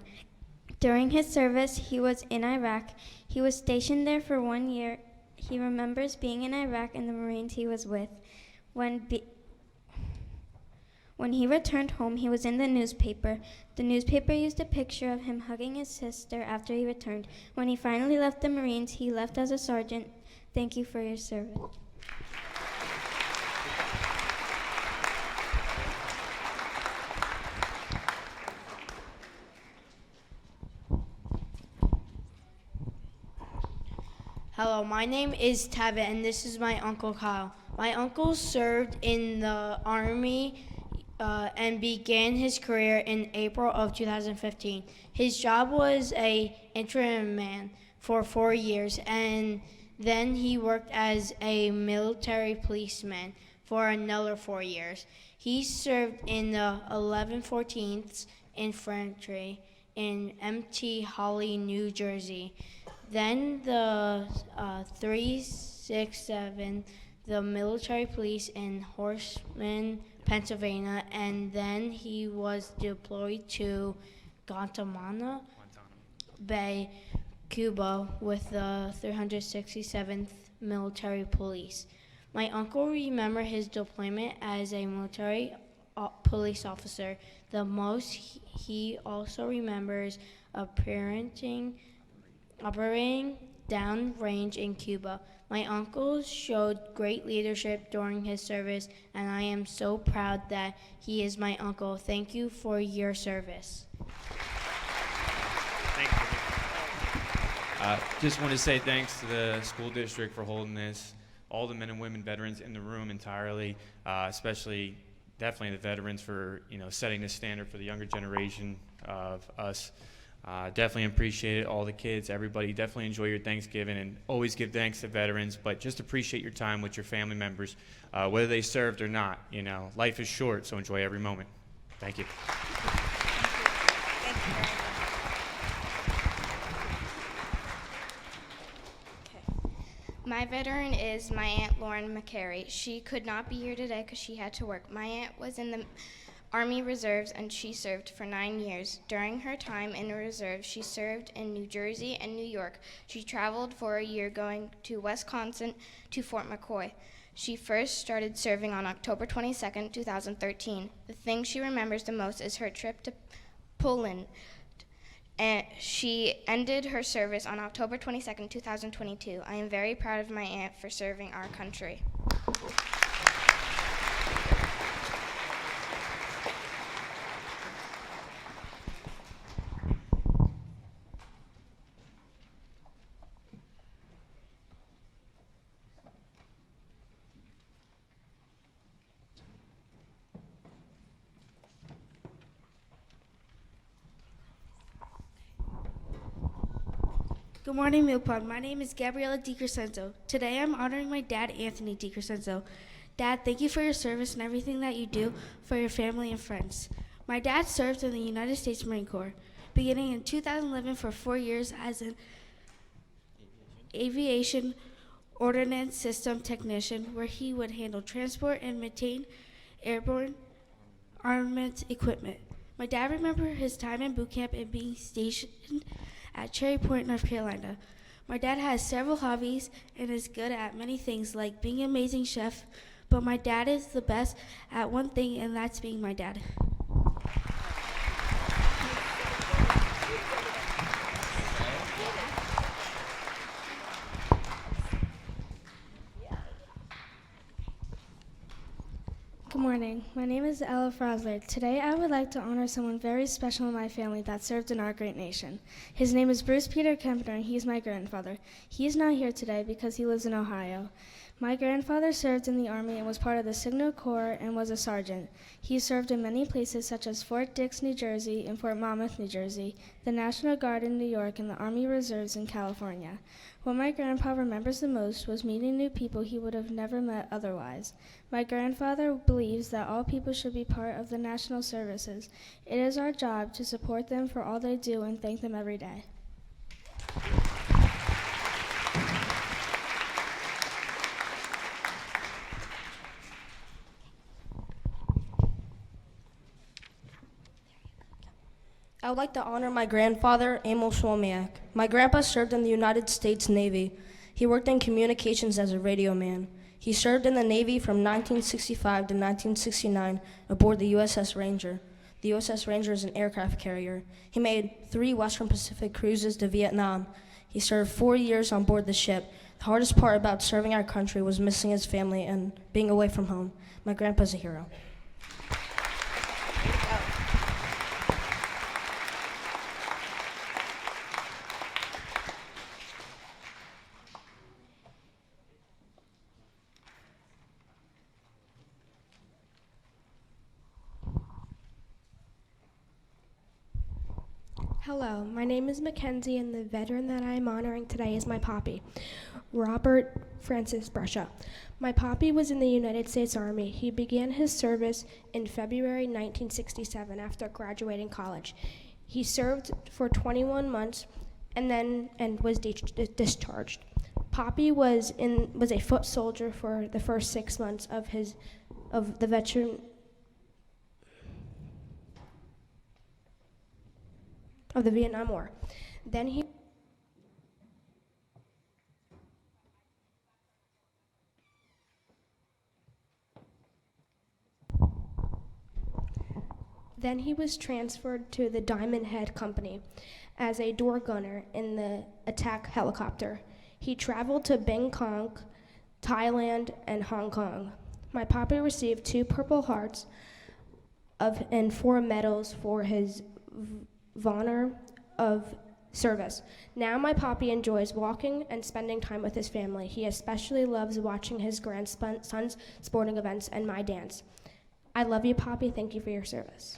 During his service, he was in Iraq. He was stationed there for 1 year. He remembers being in Iraq and the Marines he was with. When he returned home, he was in the newspaper. The newspaper used a picture of him hugging his sister after he returned. When he finally left the Marines, he left as a sergeant. Thank you for your service. Hello, my name is Tabit, and this is my Uncle Kyle. My uncle served in the Army and began his career in April of 2015. His job was a interim man for 4 years, and then he worked as a military policeman for another 4 years. He served in the 1114th Infantry in Mt. Holly, New Jersey. Then the 367, the military police in Horseman, Pennsylvania, and then he was deployed to Guantanamo Bay, Cuba, with the 367th Military Police. My uncle remembers his deployment as a military police officer. The most he also remembers operating downrange in Cuba. My uncle showed great leadership during his service, and I am so proud that he is my uncle. Thank you for your service. Thank you. Just want to say thanks to the school district for holding this, all the men and women veterans in the room entirely, especially definitely the veterans for setting the standard for the younger generation of us. Definitely appreciate it, all the kids, everybody. Definitely enjoy your Thanksgiving and always give thanks to veterans, but just appreciate your time with your family members, whether they served or not. Life is short, so enjoy every moment. Thank you. My veteran is my Aunt Lauren McCary. She could not be here today because she had to work. My aunt was in the Army Reserves and she served for 9 years. During her time in the reserves, she served in New Jersey and New York. She traveled for a year going to Wisconsin to Fort McCoy. She first started serving on October 22nd, 2013. The thing she remembers the most is her trip to Poland. And she ended her service on October 22nd, 2022. I am very proud of my aunt for serving our country. Good morning, Milpod. My name is Gabriela DiCrescenzo. Today I'm honoring my dad, Anthony DiCrescenzo. Dad, thank you for your service and everything that you do for your family and friends. My dad served in the United States Marine Corps, beginning in 2011 for 4 years as an aviation ordnance system technician, where he would handle transport and maintain airborne armament equipment. My dad remembered his time in boot camp and being stationed at Cherry Point, North Carolina. My dad has several hobbies and is good at many things, like being an amazing chef, but my dad is the best at one thing, and that's being my dad. Good morning. My name is Ella Frosler. Today I would like to honor someone very special in my family that served in our great nation. His name is Bruce Peter Kempner, and he's my grandfather. He is not here today because he lives in Ohio. My grandfather served in the Army and was part of the Signal Corps and was a sergeant. He served in many places such as Fort Dix, New Jersey, and Fort Monmouth, New Jersey, the National Guard in New York, and the Army Reserves in California. What my grandpa remembers the most was meeting new people he would have never met otherwise. My grandfather believes that all people should be part of the national services. It is our job to support them for all they do and thank them every day. I would like to honor my grandfather, Emil Schwalmiak. My grandpa served in the United States Navy. He worked in communications as a radio man. He served in the Navy from 1965 to 1969 aboard the USS Ranger. The USS Ranger is an aircraft carrier. He made 3 Western Pacific cruises to Vietnam. He served 4 years on board the ship. The hardest part about serving our country was missing his family and being away from home. My grandpa's a hero. Hello, my name is Mackenzie, and the veteran that I am honoring today is my poppy, Robert Francis Brescia. My poppy was in the United States Army. He began his service in February 1967 after graduating college. He served for 21 months and was discharged. Poppy was a foot soldier for the first 6 months of the veteran. Of the Vietnam War. Then he was transferred to the Diamond Head Company as a door gunner in the attack helicopter. He traveled to Bangkok, Thailand, and Hong Kong. My poppy received 2 Purple Hearts and 4 medals for his honor of service. Now my poppy enjoys walking and spending time with his family. He especially loves watching his grandson's sporting events and my dance. I love you, Poppy. Thank you for your service.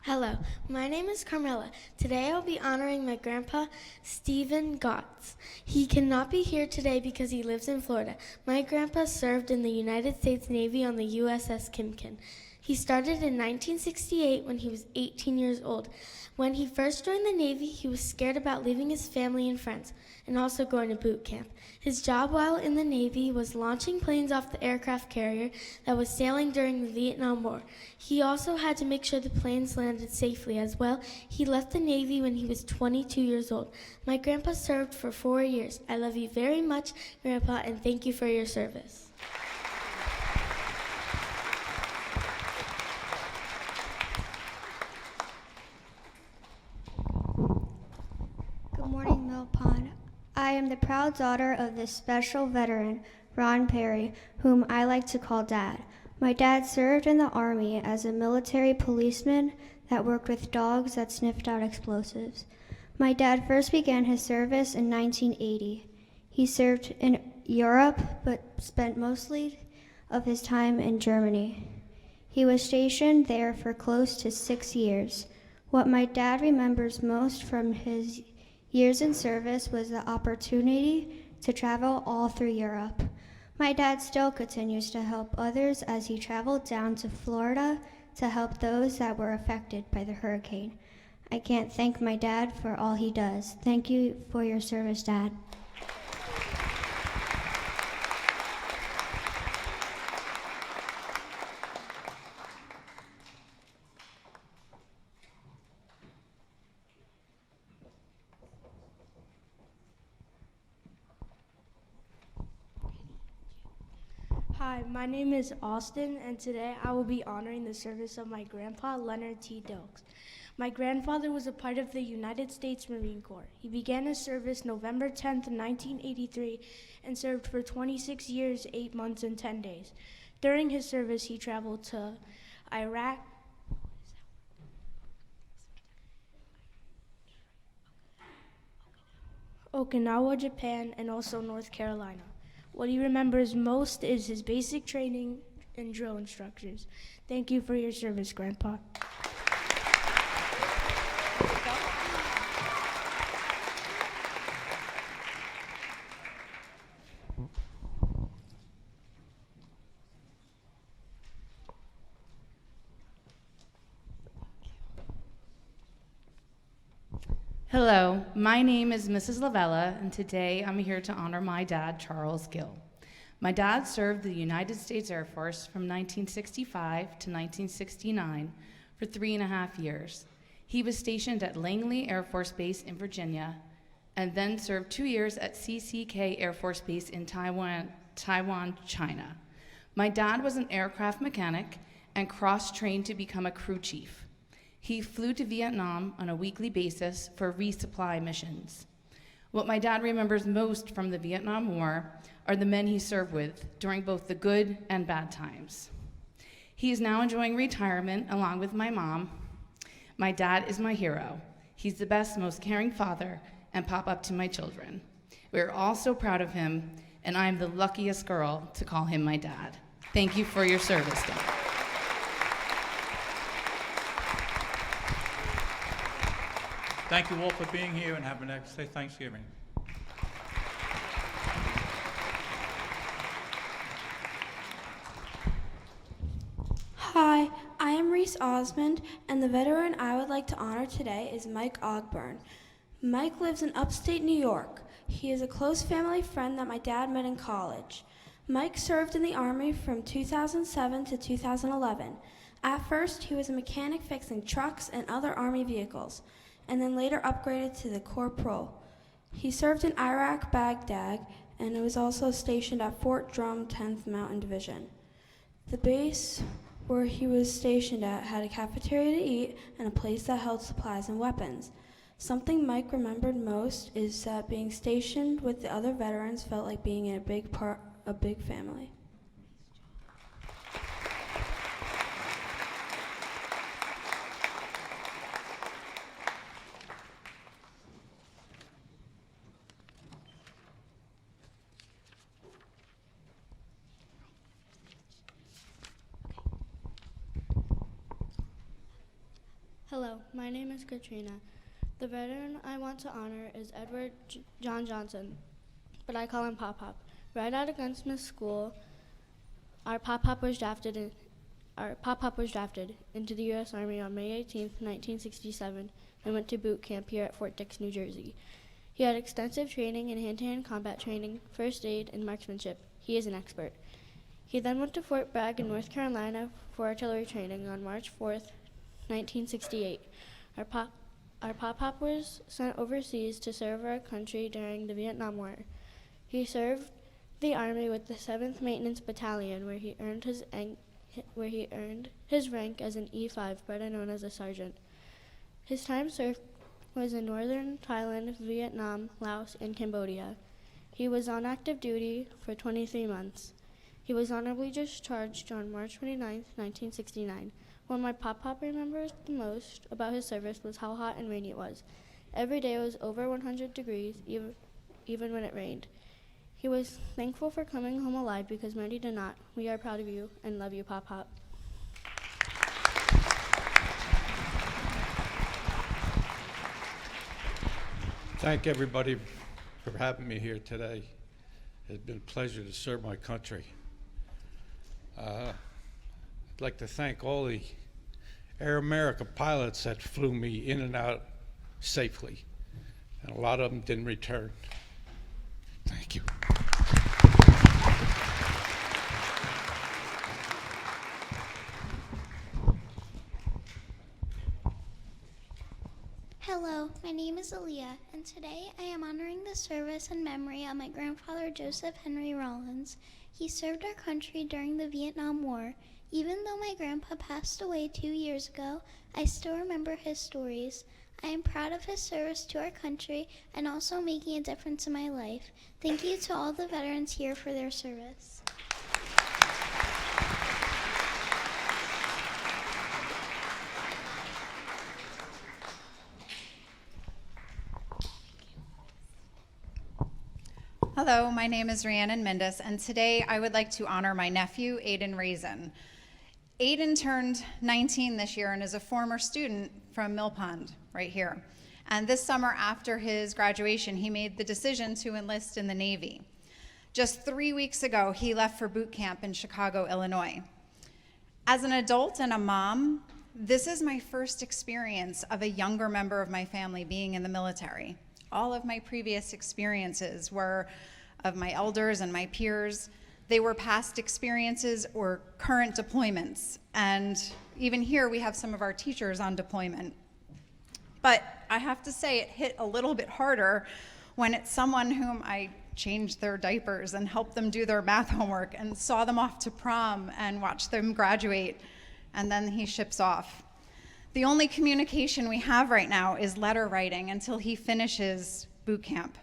Hello, my name is Carmela. Today I'll be honoring my grandpa, Stephen Gotts. He cannot be here today because he lives in Florida. My grandpa served in the United States Navy on the USS Kimkin. He started in 1968 when he was 18 years old. When he first joined the Navy, he was scared about leaving his family and friends, and also going to boot camp. His job while in the Navy was launching planes off the aircraft carrier that was sailing during the Vietnam War. He also had to make sure the planes landed safely as well. He left the Navy when he was 22 years old. My grandpa served for 4 years. I love you very much, Grandpa, and thank you for your service. Good morning, Mill Pond. I am the proud daughter of this special veteran, Ron Perry, whom I like to call Dad. My dad served in the Army as a military policeman that worked with dogs that sniffed out explosives. My dad first began his service in 1980. He served in Europe, but spent mostly of his time in Germany. He was stationed there for close to 6 years. What my dad remembers most from his years in service was the opportunity to travel all through Europe. My dad still continues to help others as he traveled down to Florida to help those that were affected by the hurricane. I can't thank my dad for all he does. Thank you for your service, Dad. Hi, my name is Austin, and today I will be honoring the service of my grandpa, Leonard T. Dilks. My grandfather was a part of the United States Marine Corps. He began his service November 10th, 1983, and served for 26 years, 8 months, and 10 days. During his service, he traveled to Iraq, Okinawa, Japan, and also North Carolina. What he remembers most is his basic training and drill instructors. Thank you for your service, Grandpa. Hello, my name is Mrs. Lavella, and today I'm here to honor my dad, Charles Gill. My dad served the United States Air Force from 1965 to 1969 for 3.5 years. He was stationed at Langley Air Force Base in Virginia, and then served 2 years at CCK Air Force Base in Taiwan, China. My dad was an aircraft mechanic and cross-trained to become a crew chief. He flew to Vietnam on a weekly basis for resupply missions. What my dad remembers most from the Vietnam War are the men he served with during both the good and bad times. He is now enjoying retirement along with my mom. My dad is my hero. He's the best, most caring father and pop-up to my children. We're all so proud of him, and I'm the luckiest girl to call him my dad. Thank you for your service, Dad. Thank you all for being here, and have a nice Thanksgiving. Hi, I am Reese Osmond, and the veteran I would like to honor today is Mike Ogburn. Mike lives in upstate New York. He is a close family friend that my dad met in college. Mike served in the Army from 2007 to 2011. At first, he was a mechanic fixing trucks and other Army vehicles, and then later upgraded to the corporal. He served in Iraq, Baghdad, and was also stationed at Fort Drum, 10th Mountain Division. The base where he was stationed at had a cafeteria to eat and a place that held supplies and weapons. Something Mike remembered most is that being stationed with the other veterans felt like being in a big family. Hello, my name is Katrina. The veteran I want to honor is Edward John Johnson, but I call him Pop Pop. Right out of Gunsmith School, our Pop Pop was drafted into the U.S. Army on May 18, 1967, and went to boot camp here at Fort Dix, New Jersey. He had extensive training in hand-to-hand combat training, first aid, and marksmanship. He is an expert. He then went to Fort Bragg in North Carolina for artillery training on March 4, 1968. Our Pop Pop was sent overseas to serve our country during the Vietnam War. He served the Army with the 7th Maintenance Battalion, where he earned his rank as an E5, better known as a sergeant. His time served was in northern Thailand, Vietnam, Laos, and Cambodia. He was on active duty for 23 months. He was honorably discharged on March 29, 1969. What my Pop Pop remembers the most about his service was how hot and rainy it was. Every day it was over 100 degrees, even when it rained. He was thankful for coming home alive because many did not. We are proud of you and love you, Pop Pop. Thank everybody for having me here today. It's been a pleasure to serve my country. I'd like to thank all the Air America pilots that flew me in and out safely, and a lot of them didn't return. Thank you. Hello, my name is Aaliyah, and today I am honoring the service and memory of my grandfather Joseph Henry Rollins. He served our country during the Vietnam War. Even though my grandpa passed away 2 years ago, I still remember his stories. I am proud of his service to our country and also making a difference in my life. Thank you to all the veterans here for their service. Hello, my name is Rhiannon Mendes, and today I would like to honor my nephew, Aiden Raisin. Aiden turned 19 this year and is a former student from Mill Pond, right here. And this summer after his graduation, he made the decision to enlist in the Navy. Just 3 weeks ago, he left for boot camp in Chicago, Illinois. As an adult and a mom, this is my first experience of a younger member of my family being in the military. All of my previous experiences were of my elders and my peers. They were past experiences or current deployments. And even here, we have some of our teachers on deployment. But I have to say, it hit a little bit harder when it's someone whom I changed their diapers and helped them do their math homework and saw them off to prom and watched them graduate, and then he ships off. The only communication we have right now is letter writing until he finishes boot camp.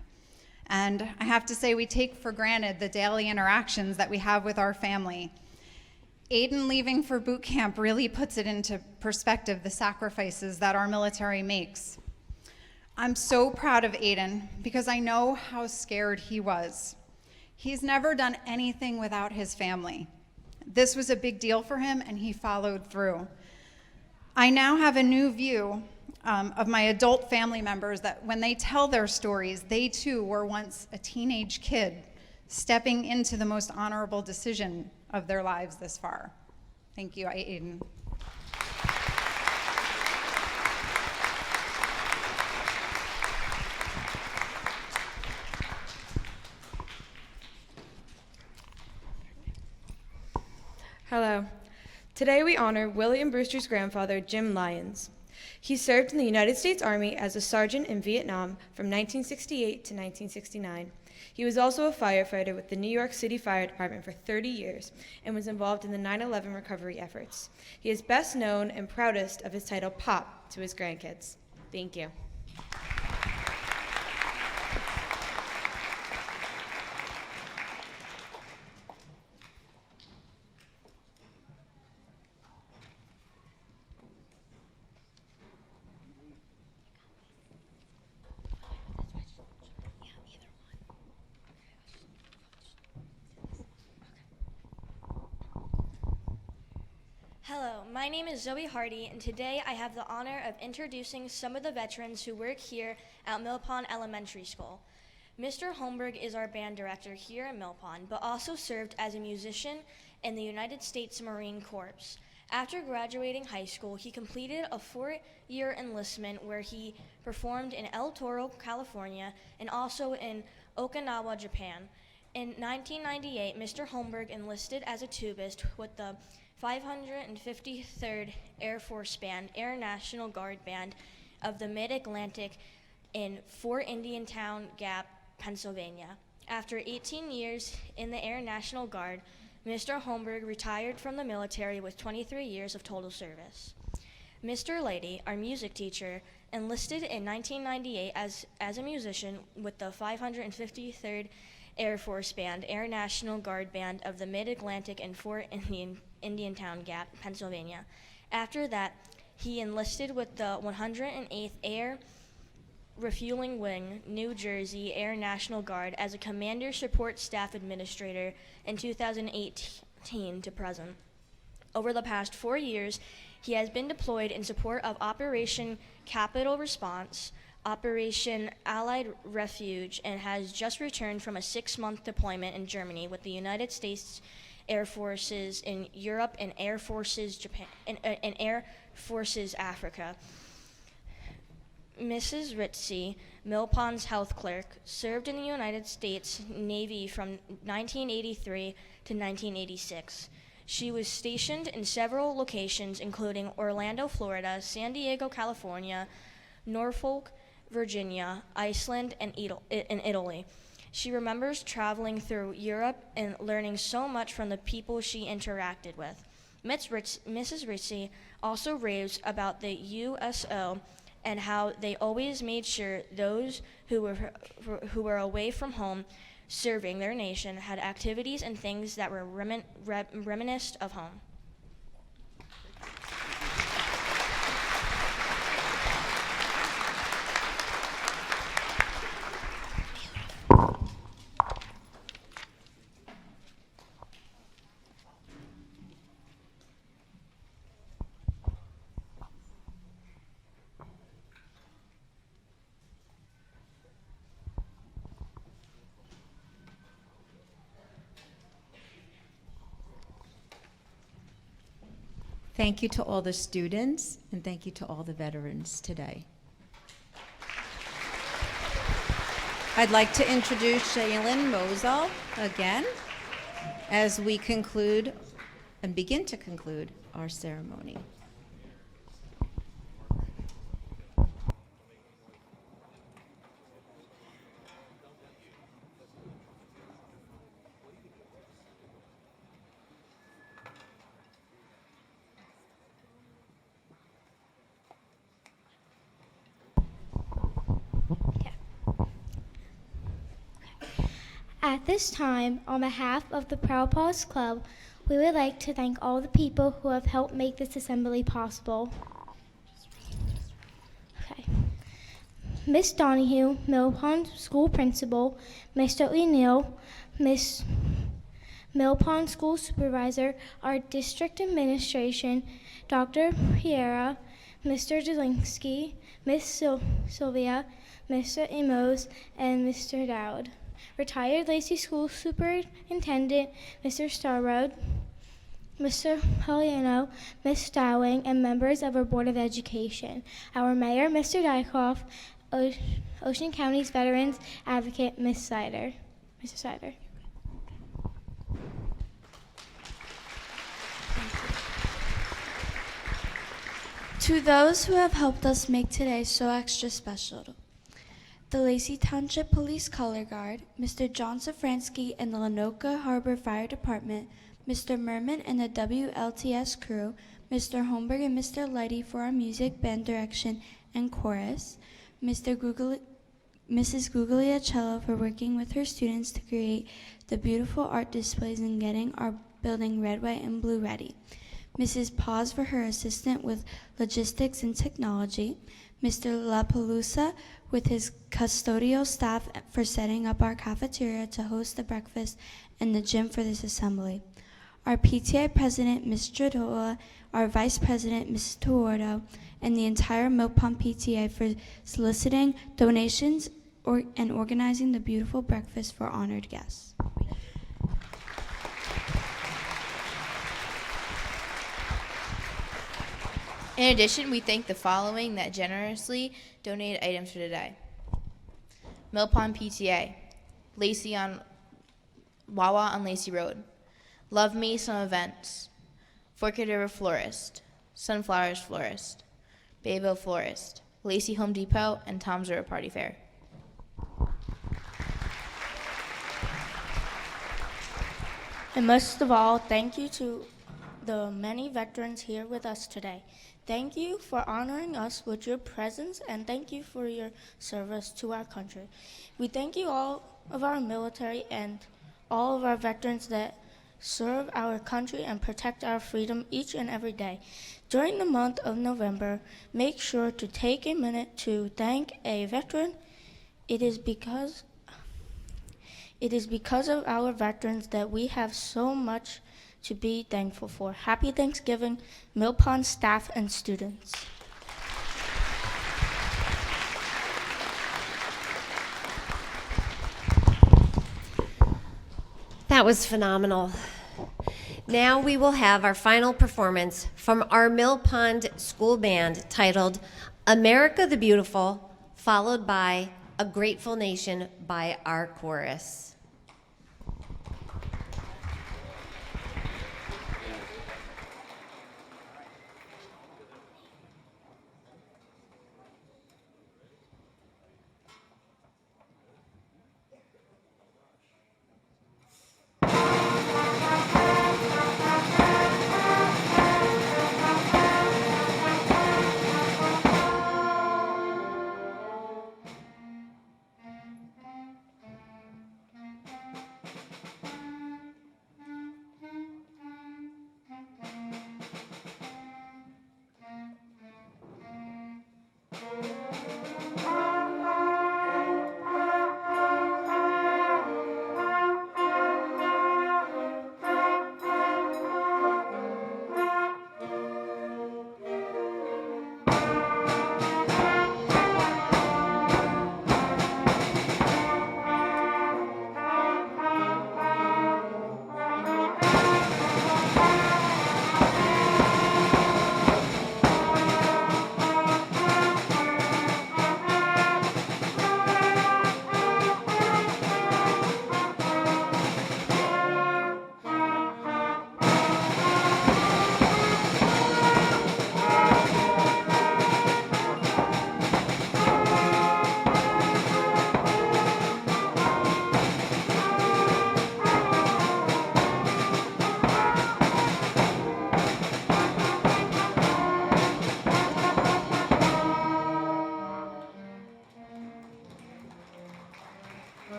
And I have to say, we take for granted the daily interactions that we have with our family. Aiden leaving for boot camp really puts it into perspective, the sacrifices that our military makes. I'm so proud of Aiden because I know how scared he was. He's never done anything without his family. This was a big deal for him, and he followed through. I now have a new view of my adult family members that when they tell their stories, they too were once a teenage kid stepping into the most honorable decision of their lives this far. Thank you, Aiden. Hello. Today we honor William Brewster's grandfather, Jim Lyons. He served in the United States Army as a sergeant in Vietnam from 1968 to 1969. He was also a firefighter with the New York City Fire Department for 30 years and was involved in the 9/11 recovery efforts. He is best known and proudest of his title Pop to his grandkids. Thank you. Hello, my name is Zoe Hardy, and today I have the honor of introducing some of the veterans who work here at Mill Pond Elementary School. Mr. Holmberg is our band director here at Mill Pond, but also served as a musician in the United States Marine Corps. After graduating high school, he completed a 4-year enlistment where he performed in El Toro, California, and also in Okinawa, Japan. In 1998, Mr. Holmberg enlisted as a tubist with the 553rd Air Force Band, Air National Guard Band of the Mid-Atlantic in Fort Indiantown Gap, Pennsylvania. After 18 years in the Air National Guard, Mr. Holmberg retired from the military with 23 years of total service. Mr. Lady, our music teacher, enlisted in 1998 as a musician with the 553rd Air Force Band, Air National Guard Band of the Mid-Atlantic in Fort Indiantown Gap, Pennsylvania. After that, he enlisted with the 108th Air Refueling Wing, New Jersey Air National Guard as a Commander Support Staff Administrator in 2018 to present. Over the past 4 years, he has been deployed in support of Operation Capital Response, Operation Allied Refuge, and has just returned from a 6-month deployment in Germany with the United States Air Forces in Europe and Air Forces Japan and Air Forces Africa. Mrs. Ritzy, Mill Pond's health clerk, served in the United States Navy from 1983 to 1986. She was stationed in several locations, including Orlando, Florida, San Diego, California, Norfolk, Virginia, Iceland, and Italy. She remembers traveling through Europe and learning so much from the people she interacted with. Mrs. Ritzy also raves about the USO and how they always made sure those who were away from home serving their nation had activities and things that were reminiscent of home. Thank you to all the students, and thank you to all the veterans today. I'd like to introduce Shaylin Mosel again as we conclude and begin to conclude our ceremony. At this time, on behalf of the Paws Club, we would like to thank all the people who have helped make this assembly possible. Okay. Miss Donohue, Mill Pond School Principal, Mr. O'Neill, Miss Mill Pond School Supervisor, our District Administration, Dr. Piera, Mr. Jelinski, Miss Sylvia, Mr. Amos, and Mr. Dowd. Retired Lacey School Superintendent, Mr. Starrode, Mr. Poliano, Ms. Dowling, and members of our Board of Education. Our Mayor, Mr. Dykoff, Ocean County's Veterans Advocate, Ms. Sider. Mr. Sider. To those who have helped us make today so extra special, the Lacey Township Police Color Guard, Mr. John Safransky and the Lanoka Harbor Fire Department, Mr. Merman and the WLTS crew, Mr. Holmberg and Mr. Lighty for our music, band direction, and chorus, Mrs. Guglielcello for working with her students to create the beautiful art displays and getting our building red, white, and blue ready, Mrs. Paws for her assistant with logistics and technology, Mr. La Pelusa with his custodial staff for setting up our cafeteria to host the breakfast and the gym for this assembly. our PTA president, Ms. Dradola, our vice president, Ms. Tuordo, and the entire Mill Pond PTA for soliciting donations and organizing the beautiful breakfast for honored guests. In addition, we thank the following that generously donated items for today. Mill Pond PTA, Lacey on Wawa on Lacey Road, Love Me Some Events, Forked River Florist, Sunflowers Florist, Bayville Florist, Lacey Home Depot, and Tom's River Party Fair. And most of all, thank you to the many veterans here with us today. Thank you for honoring us with your presence, and thank you for your service to our country. We thank you all of our military and all of our veterans that serve our country and protect our freedom each and every day. During the month of November, make sure to take a minute to thank a veteran. It is because of our veterans that we have so much to be thankful for. Happy Thanksgiving, Mill Pond staff and students. That was phenomenal. Now we will have our final performance from our Mill Pond School Band titled America the Beautiful, followed by A Grateful Nation by our chorus.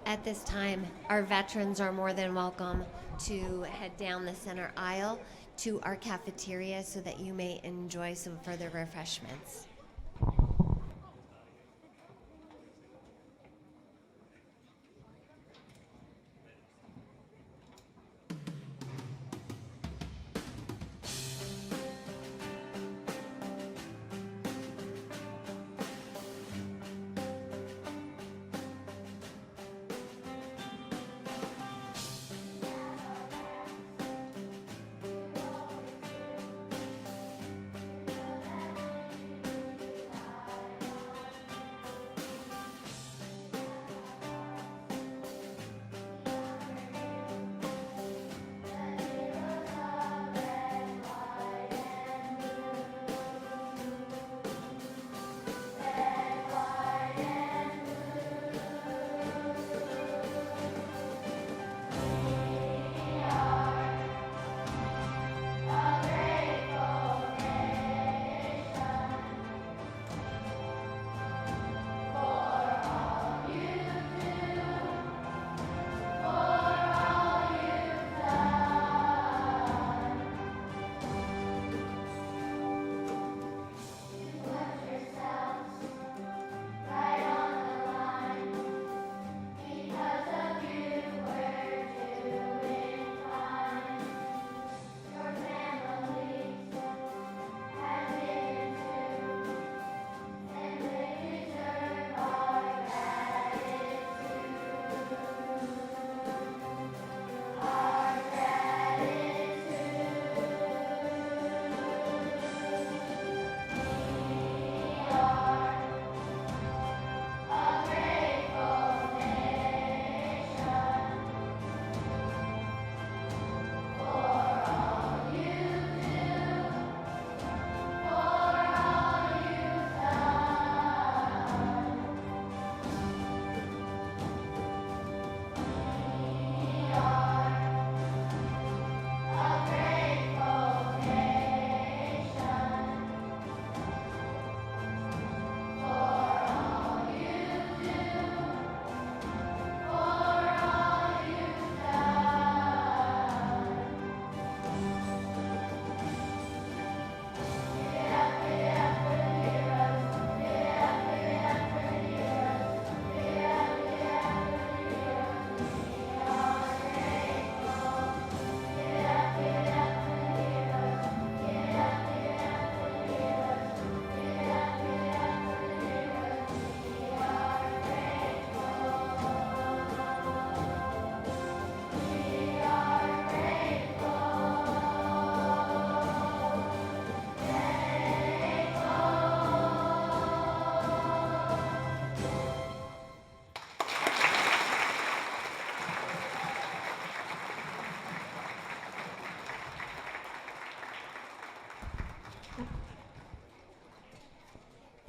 At this time, our veterans are more than welcome to head down the center aisle to our cafeteria so that you may enjoy some further refreshments.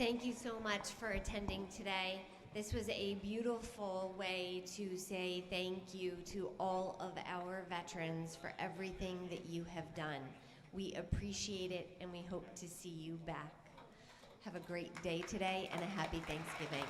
Thank you so much for attending today. This was a beautiful way to say thank you to all of our veterans for everything that you have done. We appreciate it, and we hope to see you back. Have a great day today and a happy Thanksgiving.